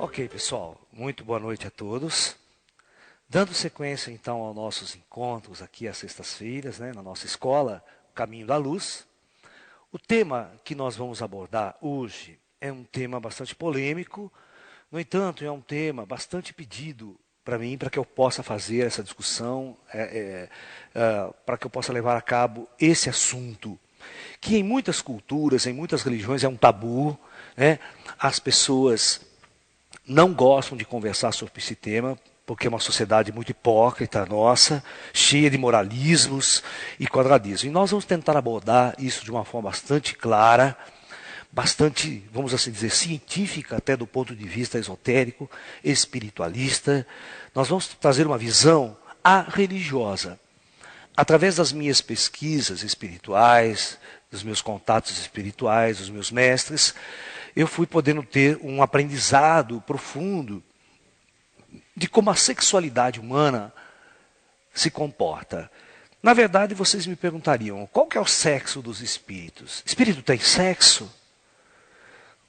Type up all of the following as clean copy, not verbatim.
Ok, pessoal, muito boa noite a todos. Dando sequência, então, aos nossos encontros aqui às sextas-feiras, na nossa escola, Caminho da Luz. O tema que nós vamos abordar hoje é um tema bastante polêmico, no entanto, é um tema bastante pedido para mim, para que eu possa fazer essa discussão, para que eu possa levar a cabo esse assunto, que em muitas culturas, em muitas religiões é um tabu, As pessoas não gostam de conversar sobre esse tema, porque é uma sociedade muito hipócrita nossa, cheia de moralismos e quadradismos. E nós vamos tentar abordar isso de uma forma bastante clara, bastante, vamos assim dizer, científica, até do ponto de vista esotérico, espiritualista. Nós vamos trazer uma visão religiosa. Através das minhas pesquisas espirituais, dos meus contatos espirituais, dos meus mestres, eu fui podendo ter um aprendizado profundo de como a sexualidade humana se comporta. Na verdade, vocês me perguntariam, qual que é o sexo dos espíritos? Espírito tem sexo?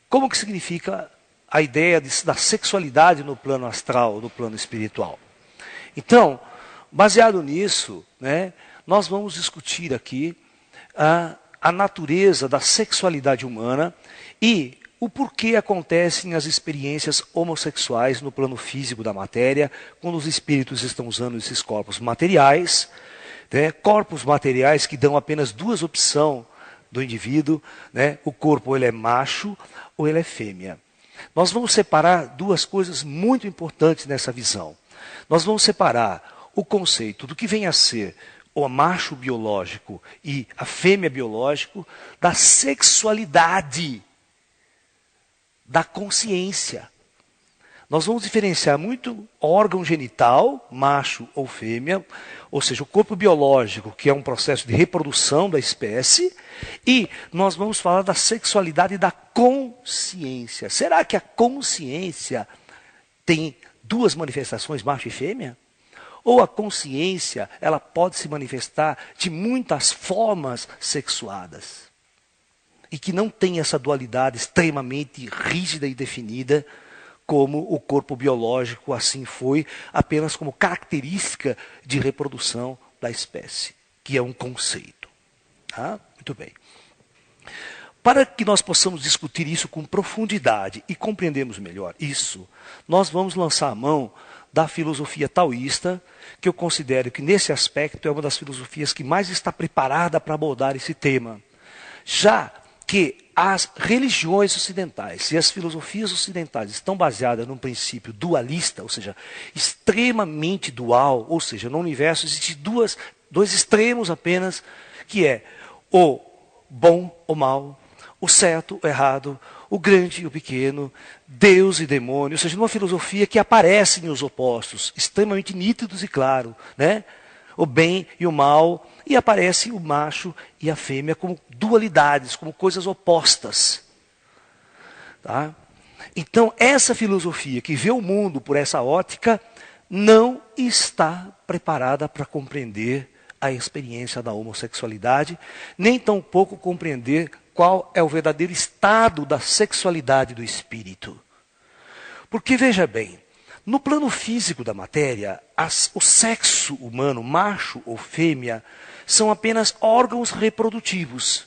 Como que significa a ideia da sexualidade no plano astral, no plano espiritual? Então, baseado nisso, nós vamos discutir aqui a natureza da sexualidade humana e o porquê acontecem as experiências homossexuais no plano físico da matéria, quando os espíritos estão usando esses corpos materiais, corpos materiais que dão apenas duas opções do indivíduo, o corpo ele é macho ou ele é fêmea. Nós vamos separar duas coisas muito importantes nessa visão. Nós vamos separar o conceito do que vem a ser o macho biológico e a fêmea biológico da sexualidade, da consciência. Nós vamos diferenciar muito órgão genital, macho ou fêmea, ou seja, o corpo biológico, que é um processo de reprodução da espécie, e nós vamos falar da sexualidade da consciência. Será que a consciência tem duas manifestações, macho e fêmea? Ou a consciência, ela pode se manifestar de muitas formas sexuadas? E que não tem essa dualidade extremamente rígida e definida, como o corpo biológico assim foi, apenas como característica de reprodução da espécie, que é um conceito. Muito bem. Para que nós possamos discutir isso com profundidade e compreendermos melhor isso, nós vamos lançar a mão da filosofia taoísta, que eu considero que nesse aspecto é uma das filosofias que mais está preparada para abordar esse tema. Já que as religiões ocidentais e as filosofias ocidentais estão baseadas num princípio dualista, ou seja, extremamente dual, ou seja, no universo existem dois extremos apenas, que é o bom, o mal, o certo, o errado, o grande e o pequeno, Deus e demônio, ou seja, numa filosofia que aparecem os opostos, extremamente nítidos e claros, o bem e o mal, e aparece o macho e a fêmea como dualidades, como coisas opostas. Tá? Então, essa filosofia que vê o mundo por essa ótica, não está preparada para compreender a experiência da homossexualidade, nem tampouco compreender qual é o verdadeiro estado da sexualidade do espírito. Porque, veja bem, no plano físico da matéria, o sexo humano, macho ou fêmea, são apenas órgãos reprodutivos,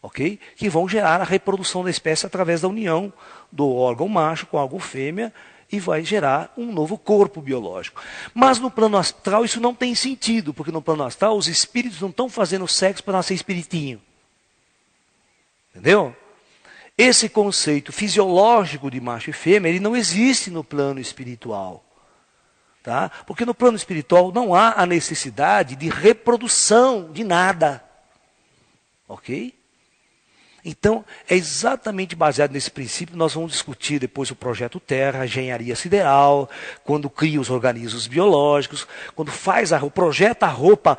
ok? Que vão gerar a reprodução da espécie através da união do órgão macho com o órgão fêmea e vai gerar um novo corpo biológico. Mas no plano astral isso não tem sentido, porque no plano astral os espíritos não estão fazendo sexo para nascer espiritinho. Entendeu? Esse conceito fisiológico de macho e fêmea, ele não existe no plano espiritual. Tá? Porque no plano espiritual não há a necessidade de reprodução de nada. Ok? Então, é exatamente baseado nesse princípio, nós vamos discutir depois o projeto Terra, a engenharia sideral, quando cria os organismos biológicos, quando projeta a roupa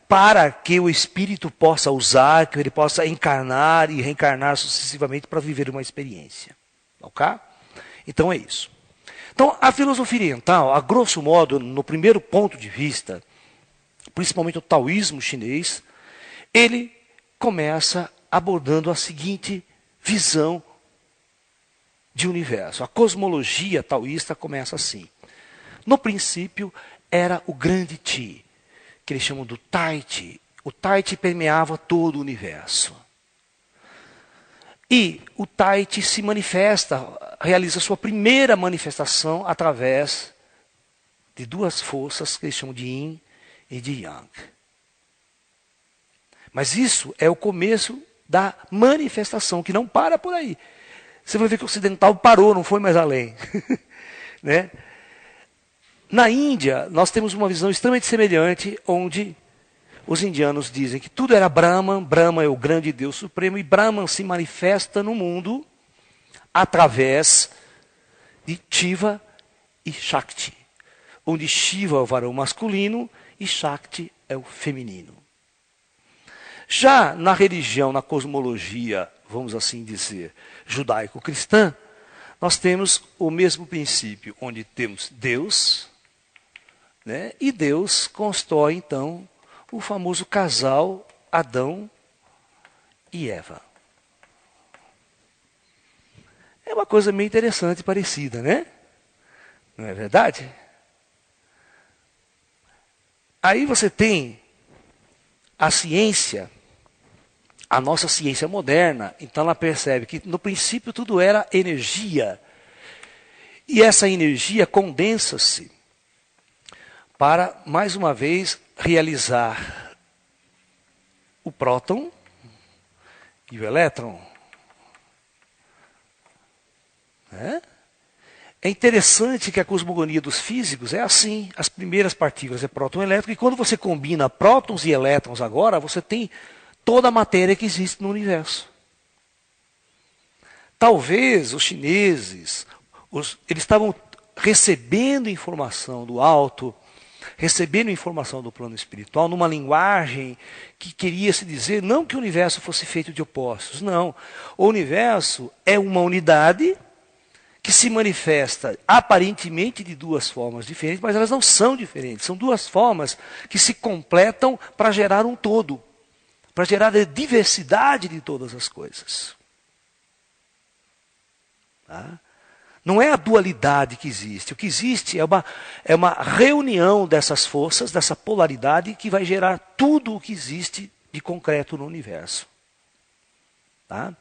para que o espírito possa usar, que ele possa encarnar e reencarnar sucessivamente para viver uma experiência. Ok? Então é isso. Então, a filosofia oriental, a grosso modo, no primeiro ponto de vista, principalmente o taoísmo chinês, ele começa abordando a seguinte visão de universo. A cosmologia taoísta começa assim. No princípio era o grande Ti, que eles chamam do Tai Chi. O Tai Chi permeava todo o universo. E o Tai Chi se manifesta, realiza sua primeira manifestação através de duas forças que eles chamam de Yin e de Yang. Mas isso é o começo da manifestação, que não para por aí. Você vai ver que o ocidental parou, não foi mais além. Né? Na Índia, nós temos uma visão extremamente semelhante, onde os indianos dizem que tudo era Brahman, Brahma é o grande Deus supremo, e Brahman se manifesta no mundo através de Shiva e Shakti, onde Shiva é o varão masculino e Shakti é o feminino. Já na religião, na cosmologia, vamos assim dizer, judaico-cristã, nós temos o mesmo princípio, onde temos Deus, né, e Deus constrói então o famoso casal Adão e Eva. É uma coisa meio interessante e parecida, né? Não é verdade? Aí você tem a ciência, a nossa ciência moderna, então ela percebe que no princípio tudo era energia. E essa energia condensa-se para, mais uma vez, realizar o próton e o elétron. É interessante que a cosmogonia dos físicos é assim. As primeiras partículas é próton e elétron, e quando você combina prótons e elétrons agora, você tem toda a matéria que existe no universo. Talvez os chineses, eles estavam recebendo informação do alto, recebendo informação do plano espiritual, numa linguagem que queria se dizer, não que o universo fosse feito de opostos, não. O universo é uma unidade que se manifesta aparentemente de duas formas diferentes, mas elas não são diferentes. São duas formas que se completam para gerar um todo, para gerar a diversidade de todas as coisas. Tá? Não é a dualidade que existe. O que existe é uma reunião dessas forças, dessa polaridade, que vai gerar tudo o que existe de concreto no universo. Tá?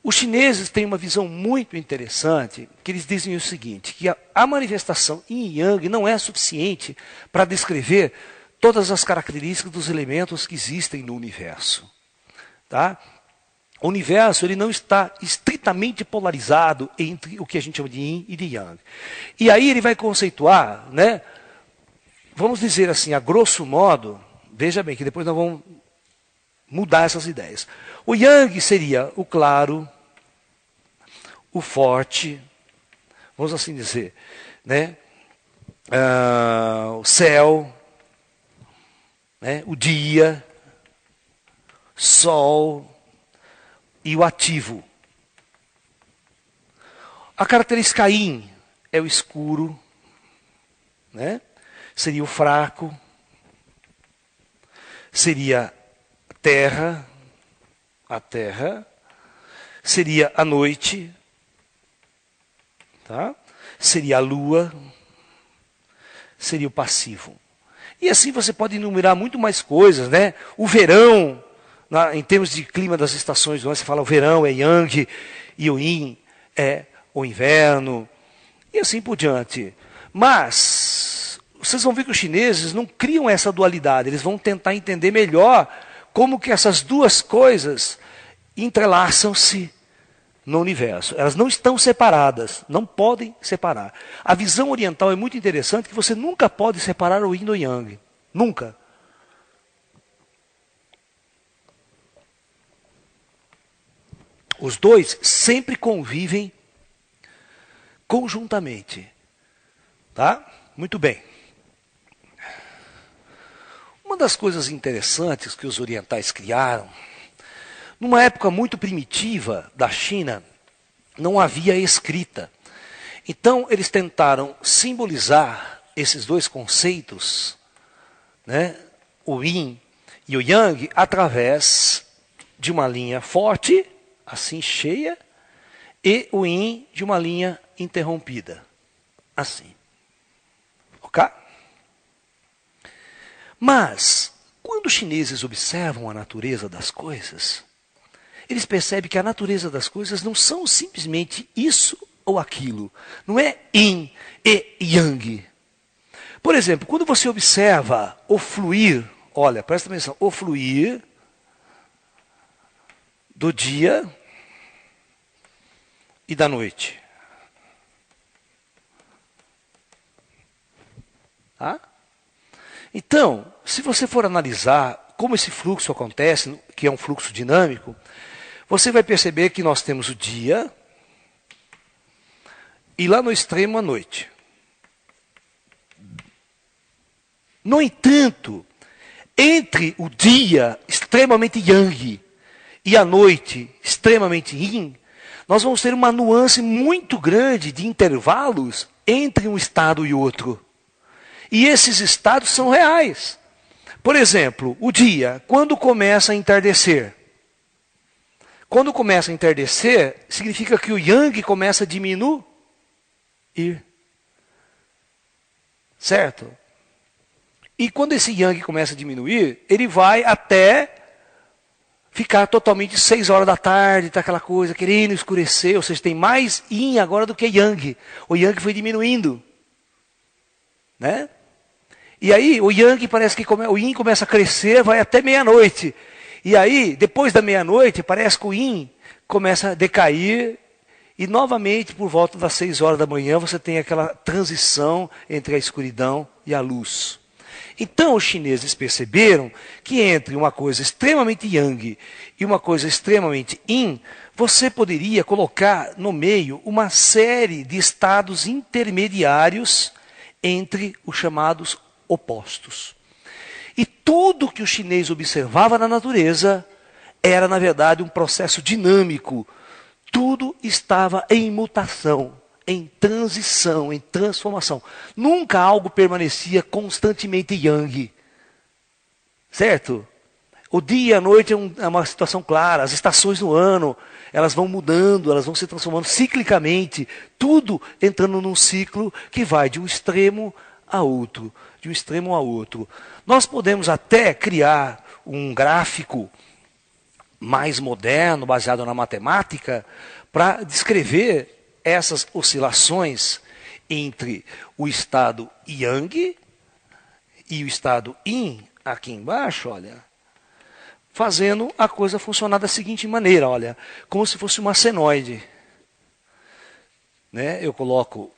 Os chineses têm uma visão muito interessante, que eles dizem o seguinte, que a manifestação yin e yang não é suficiente para descrever todas as características dos elementos que existem no universo. Tá? O universo ele não está estritamente polarizado entre o que a gente chama de yin e de yang. E aí ele vai conceituar, né, vamos dizer assim, a grosso modo, veja bem que depois nós vamos mudar essas ideias. O yang seria o claro, o forte, vamos assim dizer, né, o céu, né, o dia, sol e o ativo. A característica yin é o escuro, né, seria o fraco, seria a terra, seria a noite, tá? Seria a lua, seria o passivo. E assim você pode enumerar muito mais coisas, né? O verão, em termos de clima das estações do ano, você fala o verão é yang e o yin é o inverno, e assim por diante. Mas vocês vão ver que os chineses não criam essa dualidade, eles vão tentar entender melhor como que essas duas coisas entrelaçam-se no universo. Elas não estão separadas, não podem separar. A visão oriental é muito interessante, que você nunca pode separar o yin do yang. Nunca. Os dois sempre convivem conjuntamente. Tá? Muito bem. Uma das coisas interessantes que os orientais criaram, numa época muito primitiva da China, não havia escrita. Então, eles tentaram simbolizar esses dois conceitos, né, o yin e o yang, através de uma linha forte, assim cheia, e o yin de uma linha interrompida. Assim. Ok? Mas, quando os chineses observam a natureza das coisas, eles percebem que a natureza das coisas não são simplesmente isso ou aquilo. Não é yin e yang. Por exemplo, quando você observa o fluir, olha, presta atenção, o fluir do dia e da noite. Tá? Então, se você for analisar como esse fluxo acontece, que é um fluxo dinâmico, você vai perceber que nós temos o dia e lá no extremo a noite. No entanto, entre o dia extremamente yang e a noite extremamente yin, nós vamos ter uma nuance muito grande de intervalos entre um estado e outro. E esses estados são reais. Por exemplo, o dia, quando começa a entardecer. Quando começa a entardecer, significa que o yang começa a diminuir. Certo? E quando esse yang começa a diminuir, ele vai até ficar totalmente 6 horas da tarde, tá aquela coisa, querendo escurecer, ou seja, tem mais yin agora do que yang. O yang foi diminuindo. Né? E aí o yang parece que o yin começa a crescer, vai até meia-noite. E aí, depois da meia-noite, parece que o yin começa a decair. E novamente, por volta das 6 horas da manhã, você tem aquela transição entre a escuridão e a luz. Então, os chineses perceberam que entre uma coisa extremamente yang e uma coisa extremamente yin, você poderia colocar no meio uma série de estados intermediários entre os chamados opostos. E tudo que o chinês observava na natureza era, na verdade, um processo dinâmico. Tudo estava em mutação, em transição, em transformação. Nunca algo permanecia constantemente yang. Certo? O dia e a noite é uma situação clara. As estações do ano, elas vão mudando, elas vão se transformando ciclicamente. Tudo entrando num ciclo que vai de um extremo a outro. De um extremo a outro. Nós podemos até criar um gráfico mais moderno, baseado na matemática, para descrever essas oscilações entre o estado yang e o estado yin, aqui embaixo, olha, fazendo a coisa funcionar da seguinte maneira, olha, como se fosse uma senoide. Né? Eu coloco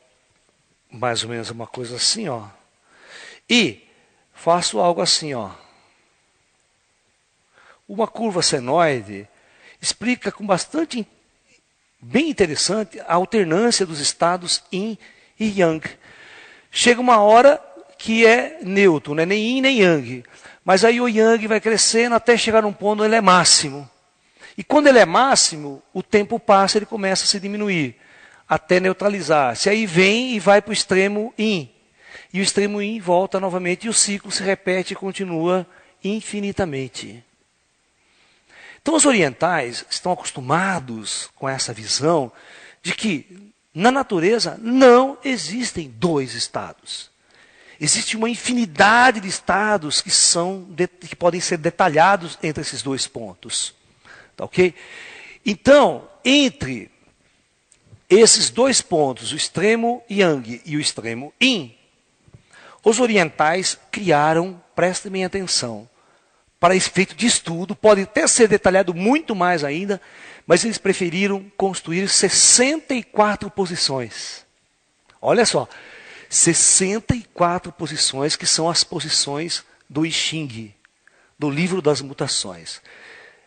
mais ou menos uma coisa assim, ó, e faço algo assim, ó. Uma curva senoide explica com bastante, bem interessante, a alternância dos estados yin e yang. Chega uma hora que é neutro, não é nem yin nem yang. Mas aí o yang vai crescendo até chegar num ponto onde ele é máximo. E quando ele é máximo, o tempo passa, ele começa a se diminuir, até neutralizar-se. Aí vem e vai para o extremo yin. E o extremo yin volta novamente e o ciclo se repete e continua infinitamente. Então os orientais estão acostumados com essa visão de que na natureza não existem dois estados. Existe uma infinidade de estados que podem ser detalhados entre esses dois pontos. Tá, ok? Então, entre esses dois pontos, o extremo yang e o extremo yin, os orientais criaram, prestem bem atenção, para efeito de estudo, pode até ser detalhado muito mais ainda, mas eles preferiram construir 64 posições. Olha só, 64 posições que são as posições do I Ching, do livro das mutações.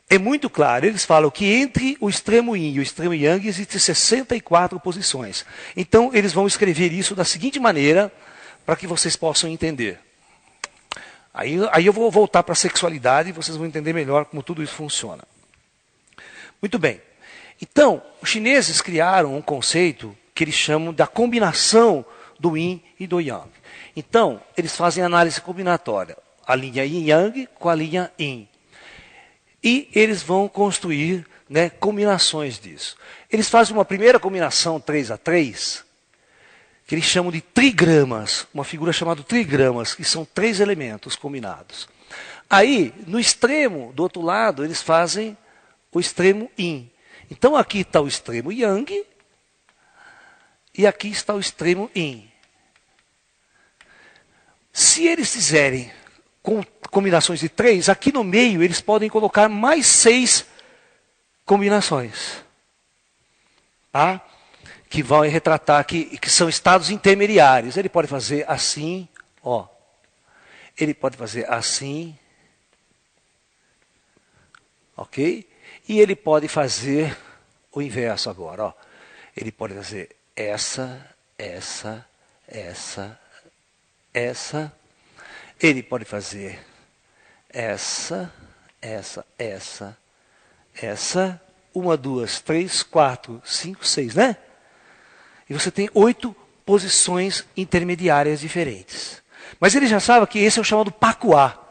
É muito claro, eles falam que entre o extremo yin e o extremo yang existem 64 posições. Então eles vão escrever isso da seguinte maneira, para que vocês possam entender. Aí eu vou voltar para a sexualidade e vocês vão entender melhor como tudo isso funciona. Muito bem. Então, os chineses criaram um conceito que eles chamam da combinação do yin e do yang. Então, eles fazem análise combinatória. A linha yin-yang com a linha yin. E eles vão construir né, combinações disso. Eles fazem uma primeira combinação 3 a 3, que eles chamam de trigramas, uma figura chamada trigramas, que são 3 elementos combinados. Aí, no extremo, do outro lado, eles fazem o extremo yin. Então aqui está o extremo yang, e aqui está o extremo yin. Se eles fizerem combinações de 3, aqui no meio eles podem colocar mais 6 combinações. Tá? Que vão retratar que são estados intermediários. Ele pode fazer assim, ó. Ele pode fazer assim. Ok? E ele pode fazer o inverso agora, ó. Ele pode fazer essa. Ele pode fazer essa. 1, 2, 3, 4, 5, 6, né? E você tem 8 posições intermediárias diferentes. Mas ele já sabe que esse é o chamado pacuá.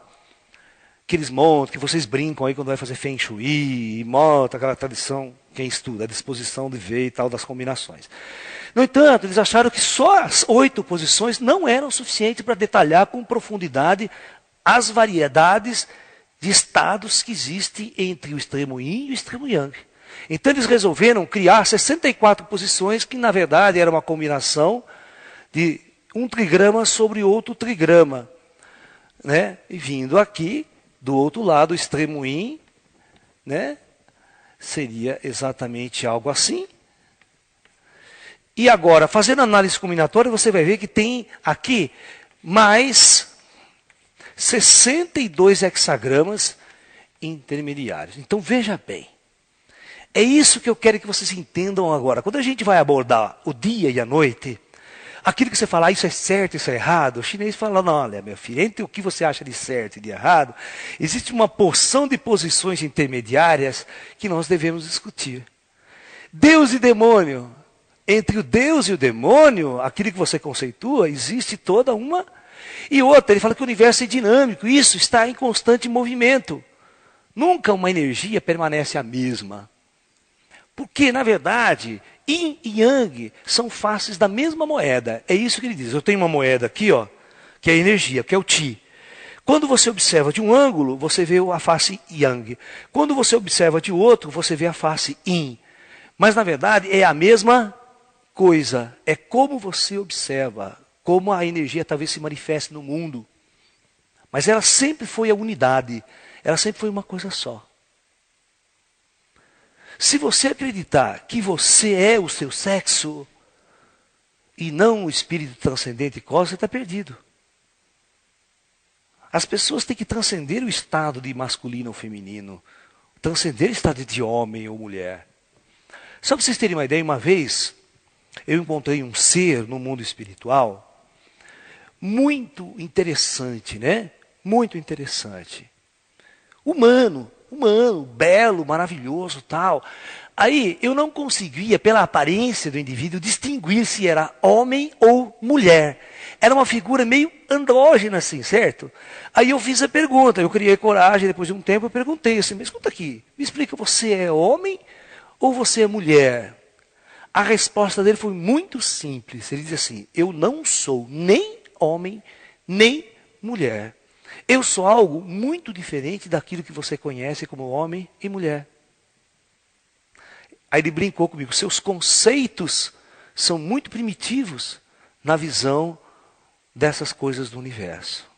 Que eles montam, que vocês brincam aí quando vai fazer Feng Shui, e monta aquela tradição, quem estuda, a disposição de ver e tal, das combinações. No entanto, eles acharam que só as 8 posições não eram suficientes para detalhar com profundidade as variedades de estados que existem entre o extremo yin e o extremo yang. Então eles resolveram criar 64 posições, que na verdade era uma combinação de um trigrama sobre outro trigrama. Né? E vindo aqui, do outro lado, o extremo yin, né? Seria exatamente algo assim. E agora, fazendo análise combinatória, você vai ver que tem aqui mais 62 hexagramas intermediários. Então veja bem. É isso que eu quero que vocês entendam agora. Quando a gente vai abordar o dia e a noite, aquilo que você fala, isso é certo, isso é errado, o chinês fala, não, olha, meu filho, entre o que você acha de certo e de errado, existe uma porção de posições intermediárias que nós devemos discutir. Deus e demônio. Entre o Deus e o demônio, aquilo que você conceitua, existe toda uma... E outra, ele fala que o universo é dinâmico, isso está em constante movimento. Nunca uma energia permanece a mesma. Porque, na verdade, yin e yang são faces da mesma moeda. É isso que ele diz. Eu tenho uma moeda aqui, ó, que é a energia, que é o Qi. Quando você observa de um ângulo, você vê a face yang. Quando você observa de outro, você vê a face yin. Mas, na verdade, é a mesma coisa. É como você observa, como a energia talvez se manifeste no mundo. Mas ela sempre foi a unidade. Ela sempre foi uma coisa só. Se você acreditar que você é o seu sexo e não o espírito transcendente cósmico, você está perdido. As pessoas têm que transcender o estado de masculino ou feminino, transcender o estado de homem ou mulher. Só para vocês terem uma ideia, uma vez eu encontrei um ser no mundo espiritual muito interessante, né? Muito interessante. Humano, belo, maravilhoso, tal. Aí eu não conseguia, pela aparência do indivíduo, distinguir se era homem ou mulher. Era uma figura meio andrógena, assim, certo? Aí eu fiz a pergunta, eu criei coragem, depois de um tempo eu perguntei assim, mas escuta aqui, me explica, você é homem ou você é mulher? A resposta dele foi muito simples. Ele disse assim, eu não sou nem homem, nem mulher. Eu sou algo muito diferente daquilo que você conhece como homem e mulher. Aí ele brincou comigo, seus conceitos são muito primitivos na visão dessas coisas do universo.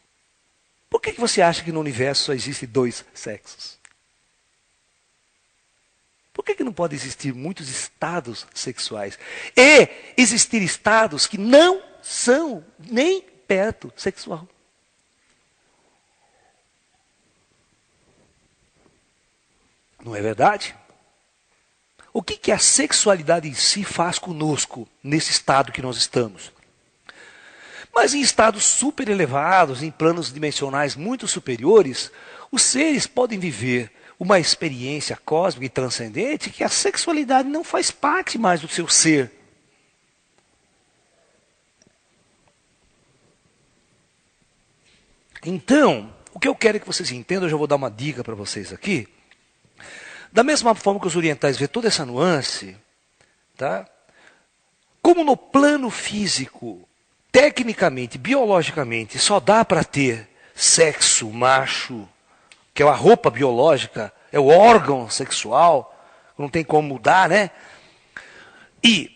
Por que você acha que no universo só existem 2 sexos? Por que não pode existir muitos estados sexuais? E existir estados que não são nem perto sexual. Não é verdade? O que a sexualidade em si faz conosco, nesse estado que nós estamos? Mas em estados super elevados, em planos dimensionais muito superiores, os seres podem viver uma experiência cósmica e transcendente que a sexualidade não faz parte mais do seu ser. Então, o que eu quero que vocês entendam, eu já vou dar uma dica para vocês aqui. Da mesma forma que os orientais vê toda essa nuance, tá? Como no plano físico, tecnicamente, biologicamente, só dá para ter sexo macho, que é a roupa biológica, é o órgão sexual, não tem como mudar, né? E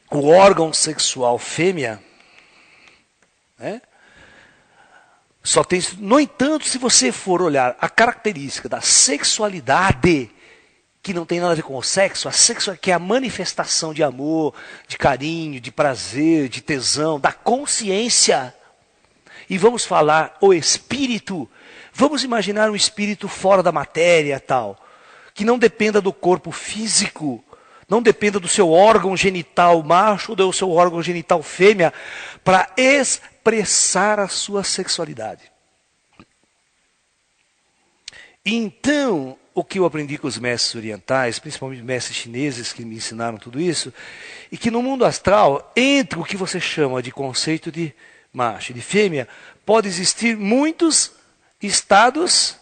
o órgão sexual fêmea, né? Só tem. No entanto, se você for olhar a característica da sexualidade, que não tem nada a ver com o sexo, a sexo que é a manifestação de amor, de carinho, de prazer, de tesão, da consciência. E vamos falar o espírito. Vamos imaginar um espírito fora da matéria, tal, que não dependa do corpo físico, não dependa do seu órgão genital macho ou do seu órgão genital fêmea, para expressar a sua sexualidade. Então, o que eu aprendi com os mestres orientais, principalmente mestres chineses que me ensinaram tudo isso, e que no mundo astral, entre o que você chama de conceito de macho e de fêmea, pode existir muitos estados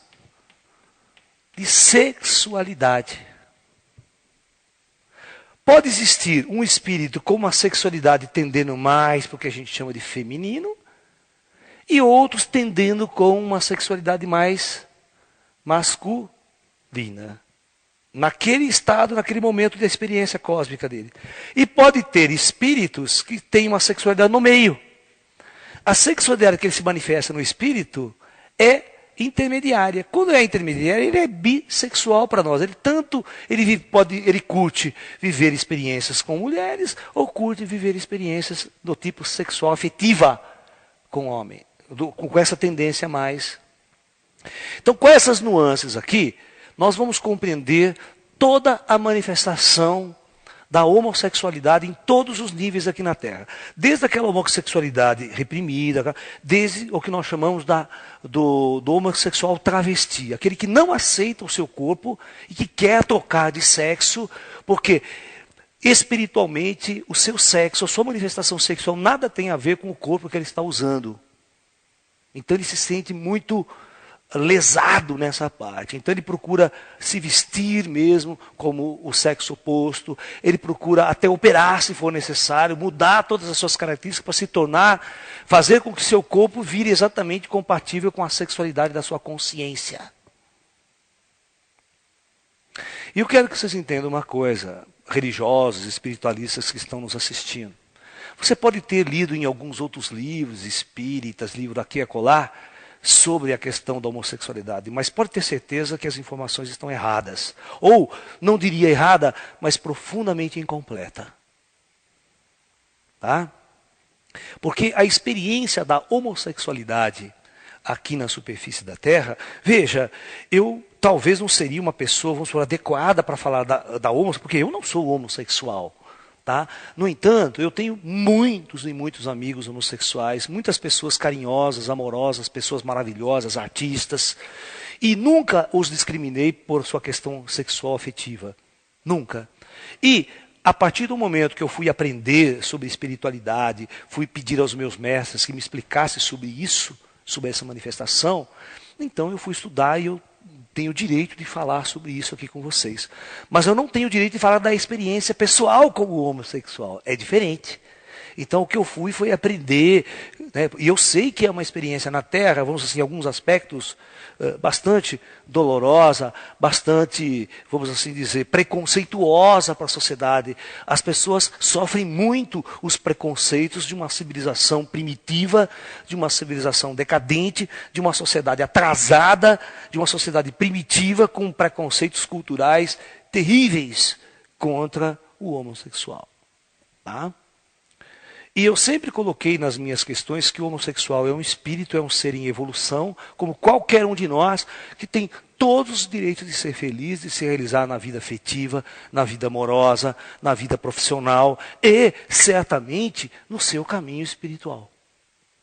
de sexualidade. Pode existir um espírito com uma sexualidade tendendo mais para o que a gente chama de feminino, e outros tendendo com uma sexualidade mais masculina. Naquele estado, naquele momento da experiência cósmica dele. E pode ter espíritos que têm uma sexualidade no meio. A sexualidade que ele se manifesta no espírito é intermediária. Quando é intermediária, ele é bissexual para nós. Ele curte viver experiências com mulheres ou curte viver experiências do tipo sexual afetiva com homem, com essa tendência mais. Então, com essas nuances aqui, nós vamos compreender toda a manifestação da homossexualidade em todos os níveis aqui na Terra. Desde aquela homossexualidade reprimida, desde o que nós chamamos do homossexual travesti, aquele que não aceita o seu corpo e que quer trocar de sexo, porque espiritualmente o seu sexo, a sua manifestação sexual nada tem a ver com o corpo que ele está usando. Então ele se sente muito lesado nessa parte. Então ele procura se vestir mesmo como o sexo oposto, ele procura até operar se for necessário, mudar todas as suas características para se tornar, fazer com que seu corpo vire exatamente compatível com a sexualidade da sua consciência. E eu quero que vocês entendam uma coisa, religiosos, espiritualistas que estão nos assistindo. Você pode ter lido em alguns outros livros, espíritas, livros aqui e acolá, sobre a questão da homossexualidade, mas pode ter certeza que as informações estão erradas. Ou, não diria errada, mas profundamente incompleta. Tá? Porque a experiência da homossexualidade aqui na superfície da Terra, veja, eu talvez não seria uma pessoa, vamos falar, adequada para falar da homossexualidade, porque eu não sou homossexual. Tá? No entanto, eu tenho muitos e muitos amigos homossexuais, muitas pessoas carinhosas, amorosas, pessoas maravilhosas, artistas, e nunca os discriminei por sua questão sexual afetiva. Nunca. E a partir do momento que eu fui aprender sobre espiritualidade, fui pedir aos meus mestres que me explicassem sobre isso, sobre essa manifestação, então eu fui estudar e eu tenho o direito de falar sobre isso aqui com vocês. Mas eu não tenho o direito de falar da experiência pessoal como homossexual. É diferente. Então o que eu fui foi aprender, né, e eu sei que é uma experiência na Terra, vamos dizer assim, em alguns aspectos, bastante dolorosa, bastante, vamos assim dizer, preconceituosa para a sociedade. As pessoas sofrem muito os preconceitos de uma civilização primitiva, de uma civilização decadente, de uma sociedade atrasada, de uma sociedade primitiva com preconceitos culturais terríveis contra o homossexual. Tá? E eu sempre coloquei nas minhas questões que o homossexual é um espírito, é um ser em evolução, como qualquer um de nós, que tem todos os direitos de ser feliz, de se realizar na vida afetiva, na vida amorosa, na vida profissional e, certamente, no seu caminho espiritual,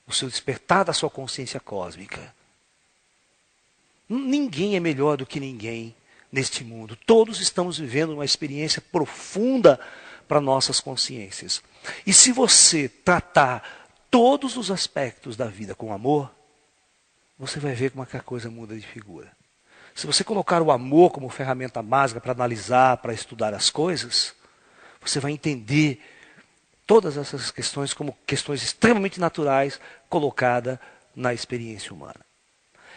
no seu despertar da sua consciência cósmica. Ninguém é melhor do que ninguém neste mundo. Todos estamos vivendo uma experiência profunda para nossas consciências. E se você tratar todos os aspectos da vida com amor, você vai ver como é que a coisa muda de figura. Se você colocar o amor como ferramenta básica para analisar, para estudar as coisas, você vai entender todas essas questões como questões extremamente naturais colocadas na experiência humana.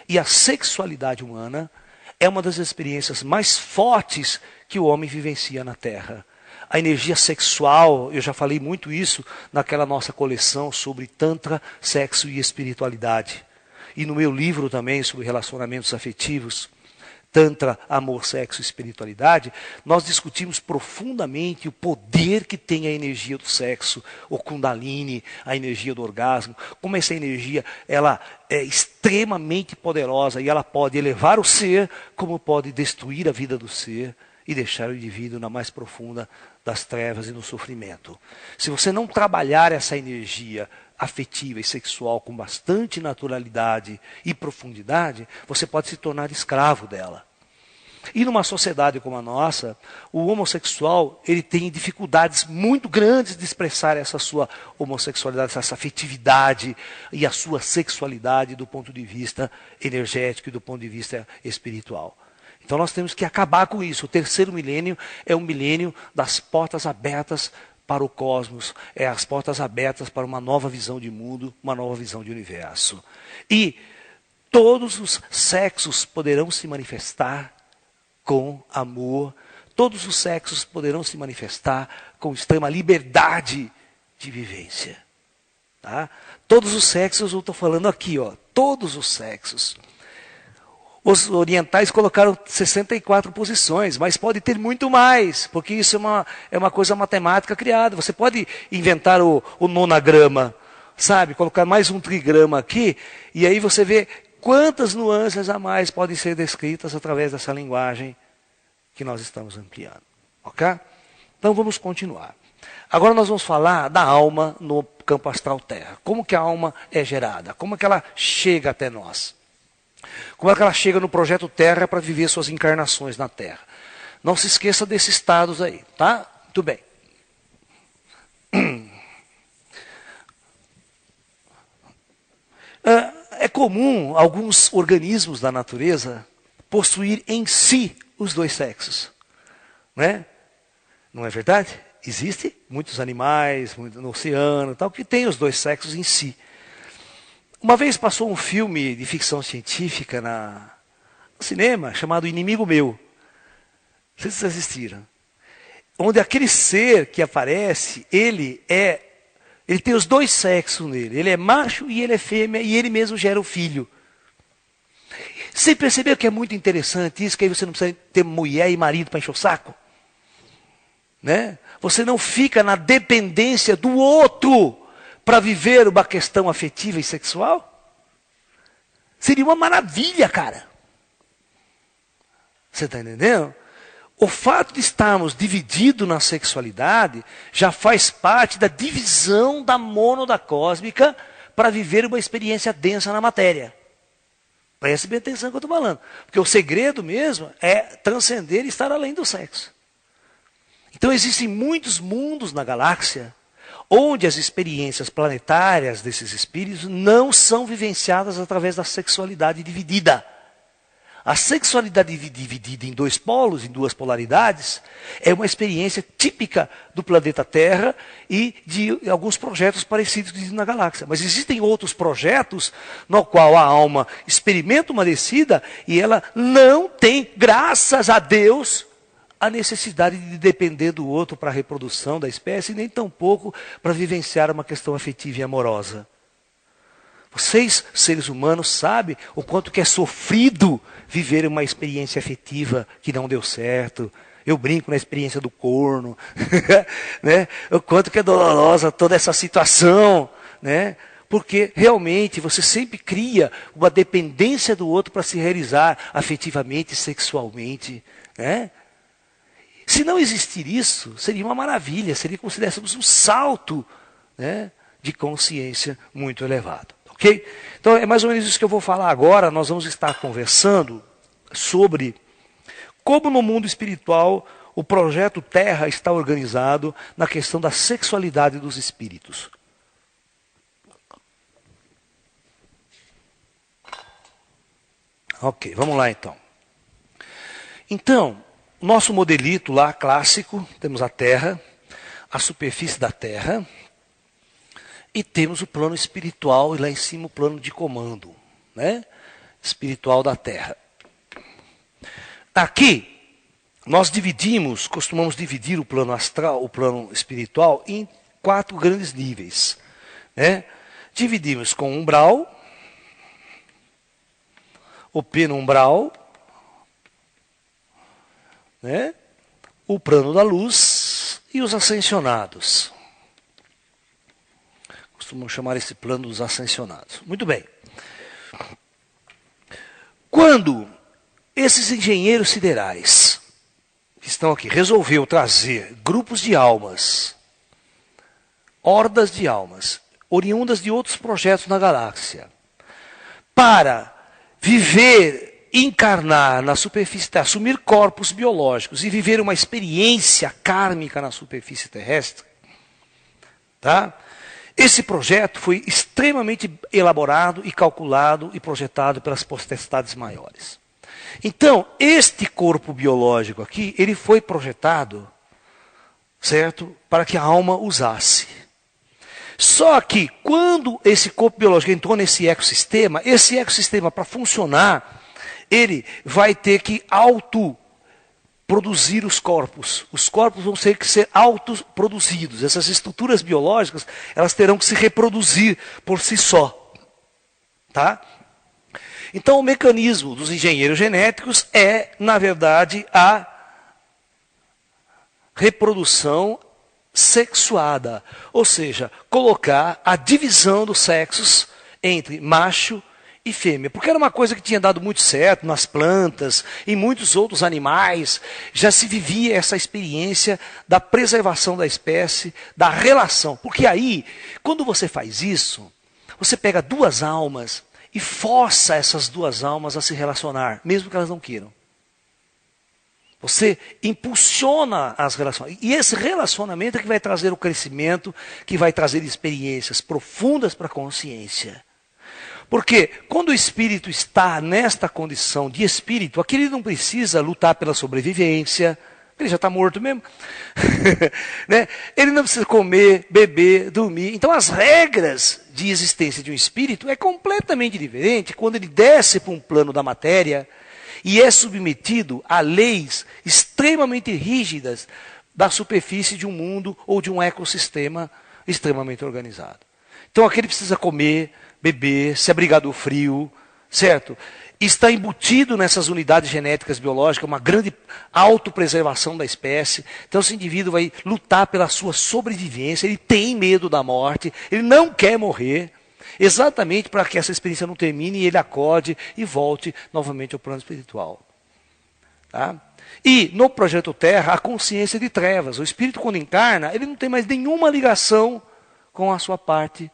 E a sexualidade humana é uma das experiências mais fortes que o homem vivencia na Terra. A energia sexual, eu já falei muito isso naquela nossa coleção sobre Tantra, sexo e espiritualidade. E no meu livro também sobre relacionamentos afetivos, Tantra, amor, sexo e espiritualidade, nós discutimos profundamente o poder que tem a energia do sexo, o Kundalini, a energia do orgasmo, como essa energia ela é extremamente poderosa e ela pode elevar o ser, como pode destruir a vida do ser e deixar o indivíduo na mais profunda das trevas e no sofrimento. Se você não trabalhar essa energia afetiva e sexual com bastante naturalidade e profundidade, você pode se tornar escravo dela. E numa sociedade como a nossa, o homossexual ele tem dificuldades muito grandes de expressar essa sua homossexualidade, essa afetividade e a sua sexualidade do ponto de vista energético e do ponto de vista espiritual. Então nós temos que acabar com isso. O terceiro milênio é um milênio das portas abertas para o cosmos, é as portas abertas para uma nova visão de mundo, uma nova visão de universo. E todos os sexos poderão se manifestar com amor, todos os sexos poderão se manifestar com extrema liberdade de vivência. Tá? Todos os sexos, eu estou falando aqui, ó, todos os sexos. Os orientais colocaram 64 posições, mas pode ter muito mais, porque isso é uma coisa matemática criada. Você pode inventar o nonagrama, sabe? Colocar mais um trigrama aqui, e aí você vê quantas nuances a mais podem ser descritas através dessa linguagem que nós estamos ampliando. Ok? Então vamos continuar. Agora nós vamos falar da alma no campo astral terra. Como que a alma é gerada? Como é que ela chega até nós? Como é que ela chega no projeto Terra para viver suas encarnações na Terra? Não se esqueça desses estados aí, tá? Muito bem. É comum alguns organismos da natureza possuir em si os dois sexos. Né? Não é verdade? Existem muitos animais no oceano tal, que têm os dois sexos em si. Uma vez passou um filme de ficção científica no cinema chamado Inimigo Meu. Não sei se vocês assistiram. Onde aquele ser que aparece, ele tem os dois sexos nele. Ele é macho e ele é fêmea e ele mesmo gera o filho. Você percebeu que é muito interessante isso, que aí você não precisa ter mulher e marido para encher o saco? Né? Você não fica na dependência do outro para viver uma questão afetiva e sexual? Seria uma maravilha, cara. Você está entendendo? O fato de estarmos divididos na sexualidade já faz parte da divisão da mônada cósmica para viver uma experiência densa na matéria. Preste bem atenção no que eu estou falando. Porque o segredo mesmo é transcender e estar além do sexo. Então existem muitos mundos na galáxia onde as experiências planetárias desses espíritos não são vivenciadas através da sexualidade dividida. A sexualidade dividida em dois polos, em duas polaridades, é uma experiência típica do planeta Terra e de alguns projetos parecidos na galáxia. Mas existem outros projetos no qual a alma experimenta uma descida e ela não tem, graças a Deus, a necessidade de depender do outro para a reprodução da espécie, nem tampouco para vivenciar uma questão afetiva e amorosa. Vocês, seres humanos, sabem o quanto que é sofrido viver uma experiência afetiva que não deu certo. Eu brinco na experiência do corno. Né? O quanto que é dolorosa toda essa situação. Né? Porque realmente você sempre cria uma dependência do outro para se realizar afetivamente, sexualmente. Né? Se não existir isso, seria uma maravilha. Seria como se dessemos um salto, né, de consciência muito elevado. Ok? Então é mais ou menos isso que eu vou falar agora. Nós vamos estar conversando sobre como no mundo espiritual o projeto Terra está organizado na questão da sexualidade dos espíritos. Ok, vamos lá então. Então, nosso modelito lá, clássico, temos a Terra, a superfície da Terra, e temos o plano espiritual, e lá em cima o plano de comando, né? Espiritual da Terra. Aqui, nós costumamos dividir o plano astral, o plano espiritual, em 4 grandes níveis, né? Dividimos com umbral, o penumbral, né? O plano da luz e os ascensionados. Costumamos chamar esse plano dos ascensionados. Muito bem. Quando esses engenheiros siderais que estão aqui resolveu trazer grupos de almas, hordas de almas, oriundas de outros projetos na galáxia, para viver, encarnar na superfície terrestre, assumir corpos biológicos e viver uma experiência kármica na superfície terrestre, tá? Esse projeto foi extremamente elaborado e calculado e projetado pelas potestades maiores. Então, este corpo biológico aqui, ele foi projetado, certo? Para que a alma usasse. Só que, quando esse corpo biológico entrou esse ecossistema, para funcionar, ele vai ter que produzir os corpos. Os corpos vão ter que ser autoproduzidos. Essas estruturas biológicas, elas terão que se reproduzir por si só. Tá? Então, o mecanismo dos engenheiros genéticos é, na verdade, a reprodução sexuada. Ou seja, colocar a divisão dos sexos entre macho e fêmea. Porque era uma coisa que tinha dado muito certo nas plantas, em muitos outros animais. Já se vivia essa experiência da preservação da espécie, da relação. Porque aí, quando você faz isso, você pega 2 almas e força essas 2 almas a se relacionar, mesmo que elas não queiram. Você impulsiona as relações. E esse relacionamento é que vai trazer o crescimento, que vai trazer experiências profundas para a consciência. Porque quando o espírito está nesta condição de espírito, aquele não precisa lutar pela sobrevivência, ele já está morto mesmo. Né? Ele não precisa comer, beber, dormir. Então as regras de existência de um espírito é completamente diferente quando ele desce para um plano da matéria e é submetido a leis extremamente rígidas da superfície de um mundo ou de um ecossistema extremamente organizado. Então aquele precisa comer, beber, se abrigar do frio, certo? Está embutido nessas unidades genéticas biológicas uma grande autopreservação da espécie. Então esse indivíduo vai lutar pela sua sobrevivência, ele tem medo da morte, ele não quer morrer, exatamente para que essa experiência não termine e ele acorde e volte novamente ao plano espiritual. Tá? E no projeto Terra, a consciência de trevas. O espírito, quando encarna, ele não tem mais nenhuma ligação com a sua parte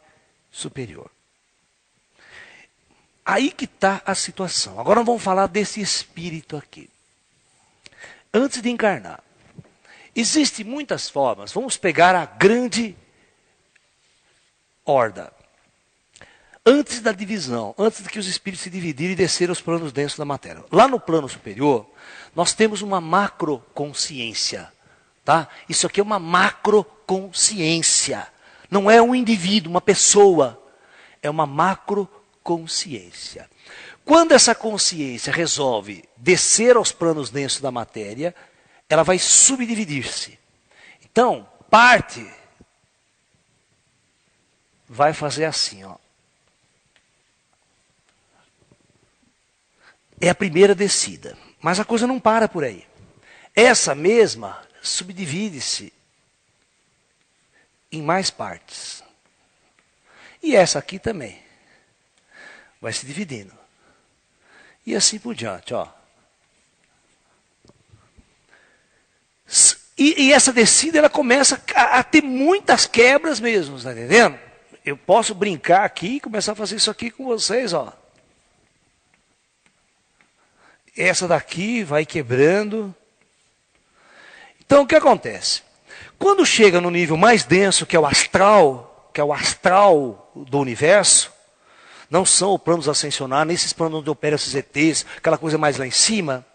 superior. Aí que está a situação. Agora nós vamos falar desse espírito aqui. Antes de encarnar, existem muitas formas. Vamos pegar a grande horda. Antes da divisão, antes de que os espíritos se dividirem e descerem aos planos densos da matéria. Lá no plano superior, nós temos uma macroconsciência. Tá? Isso aqui é uma macroconsciência. Não é um indivíduo, uma pessoa. É uma macroconsciência. Quando essa consciência resolve descer aos planos densos da matéria, ela vai subdividir-se. Então, parte vai fazer assim, ó. É a primeira descida. Mas a coisa não para por aí. Essa mesma subdivide-se em mais partes. E essa aqui também. Vai se dividindo. E assim por diante, ó. E essa descida, ela começa a ter muitas quebras mesmo, está entendendo? Eu posso brincar aqui e começar a fazer isso aqui com vocês, ó. Essa daqui vai quebrando. Então, o que acontece? Quando chega no nível mais denso, que é o astral do universo, não são os planos ascensionados, nesses planos onde operam esses ETs, aquela coisa mais lá em cima.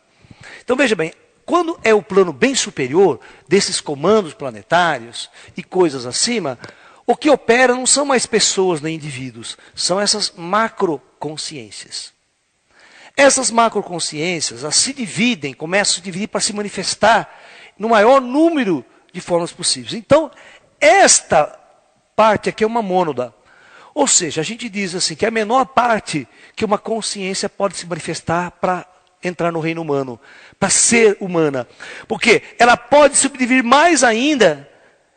Então veja bem, quando é o plano bem superior, desses comandos planetários e coisas acima, o que opera não são mais pessoas nem indivíduos, são essas macroconsciências. Essas macroconsciências, elas se dividem, começam a se dividir para se manifestar no maior número de formas possíveis. Então, esta parte aqui é uma mônada. Ou seja, a gente diz assim, que é a menor parte que uma consciência pode se manifestar para entrar no reino humano, para ser humana. Porque ela pode subdividir mais ainda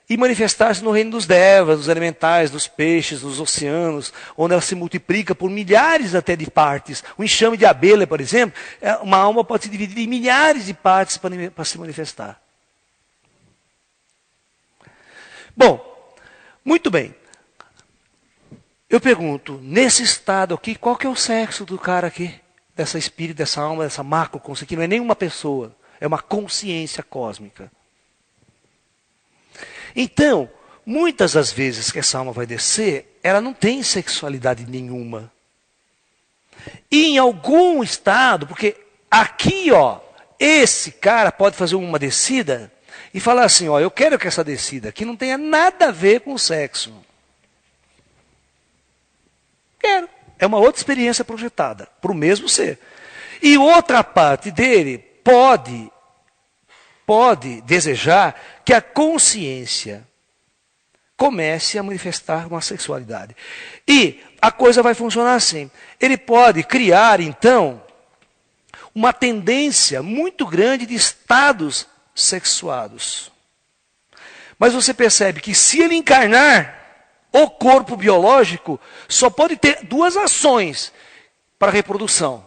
e manifestar-se no reino dos devas, dos elementais, dos peixes, dos oceanos, onde ela se multiplica por milhares até de partes. O enxame de abelha, por exemplo, uma alma pode se dividir em milhares de partes para se manifestar. Bom, muito bem. Eu pergunto, nesse estado aqui, qual que é o sexo do cara aqui? Dessa espírito, dessa alma, dessa macroconsciência, que não é nenhuma pessoa, é uma consciência cósmica. Então, muitas das vezes que essa alma vai descer, ela não tem sexualidade nenhuma. E em algum estado, porque aqui, ó, esse cara pode fazer uma descida e falar assim, ó, eu quero que essa descida aqui não tenha nada a ver com o sexo. Quero. É uma outra experiência projetada para o mesmo ser. E outra parte dele pode desejar que a consciência comece a manifestar uma sexualidade. E a coisa vai funcionar assim. Ele pode criar, então, uma tendência muito grande de estados sexuados. Mas você percebe que se ele encarnar, o corpo biológico só pode ter duas ações para a reprodução.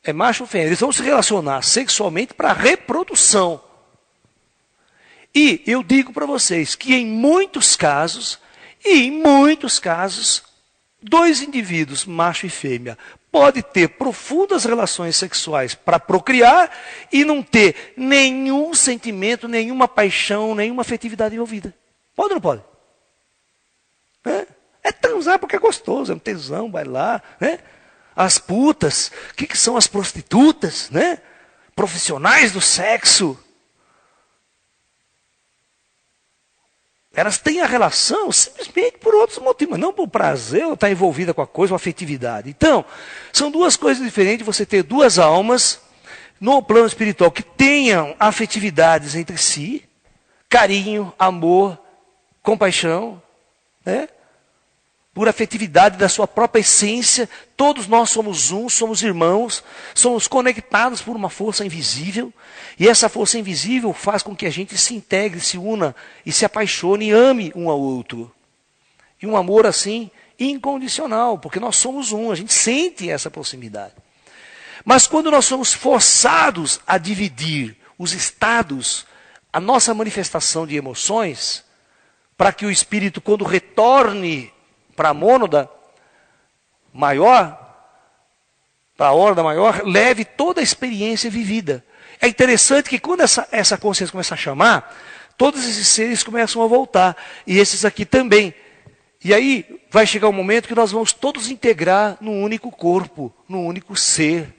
É macho ou fêmea. Eles vão se relacionar sexualmente para a reprodução. E eu digo para vocês que em muitos casos, dois indivíduos, macho e fêmea, pode ter profundas relações sexuais para procriar e não ter nenhum sentimento, nenhuma paixão, nenhuma afetividade envolvida. Pode ou não pode? É transar porque é gostoso, é um tesão, vai lá, né? As putas, o que são as prostitutas, né? Profissionais do sexo. Elas têm a relação simplesmente por outros motivos, mas não por prazer ou estar envolvida com a coisa, ou afetividade. Então, são duas coisas diferentes, você ter duas almas no plano espiritual que tenham afetividades entre si, carinho, amor, compaixão, né? Por afetividade da sua própria essência, todos nós somos um, somos irmãos, somos conectados por uma força invisível, e essa força invisível faz com que a gente se integre, se una, e se apaixone e ame um ao outro. E um amor assim, incondicional, porque nós somos um, a gente sente essa proximidade. Mas quando nós somos forçados a dividir os estados, a nossa manifestação de emoções, para que o espírito, quando retorne para a mônada maior, para a horda maior, leve toda a experiência vivida. É interessante que quando essa consciência começa a chamar, todos esses seres começam a voltar. E esses aqui também. E aí vai chegar um momento que nós vamos todos integrar num único corpo, num único ser.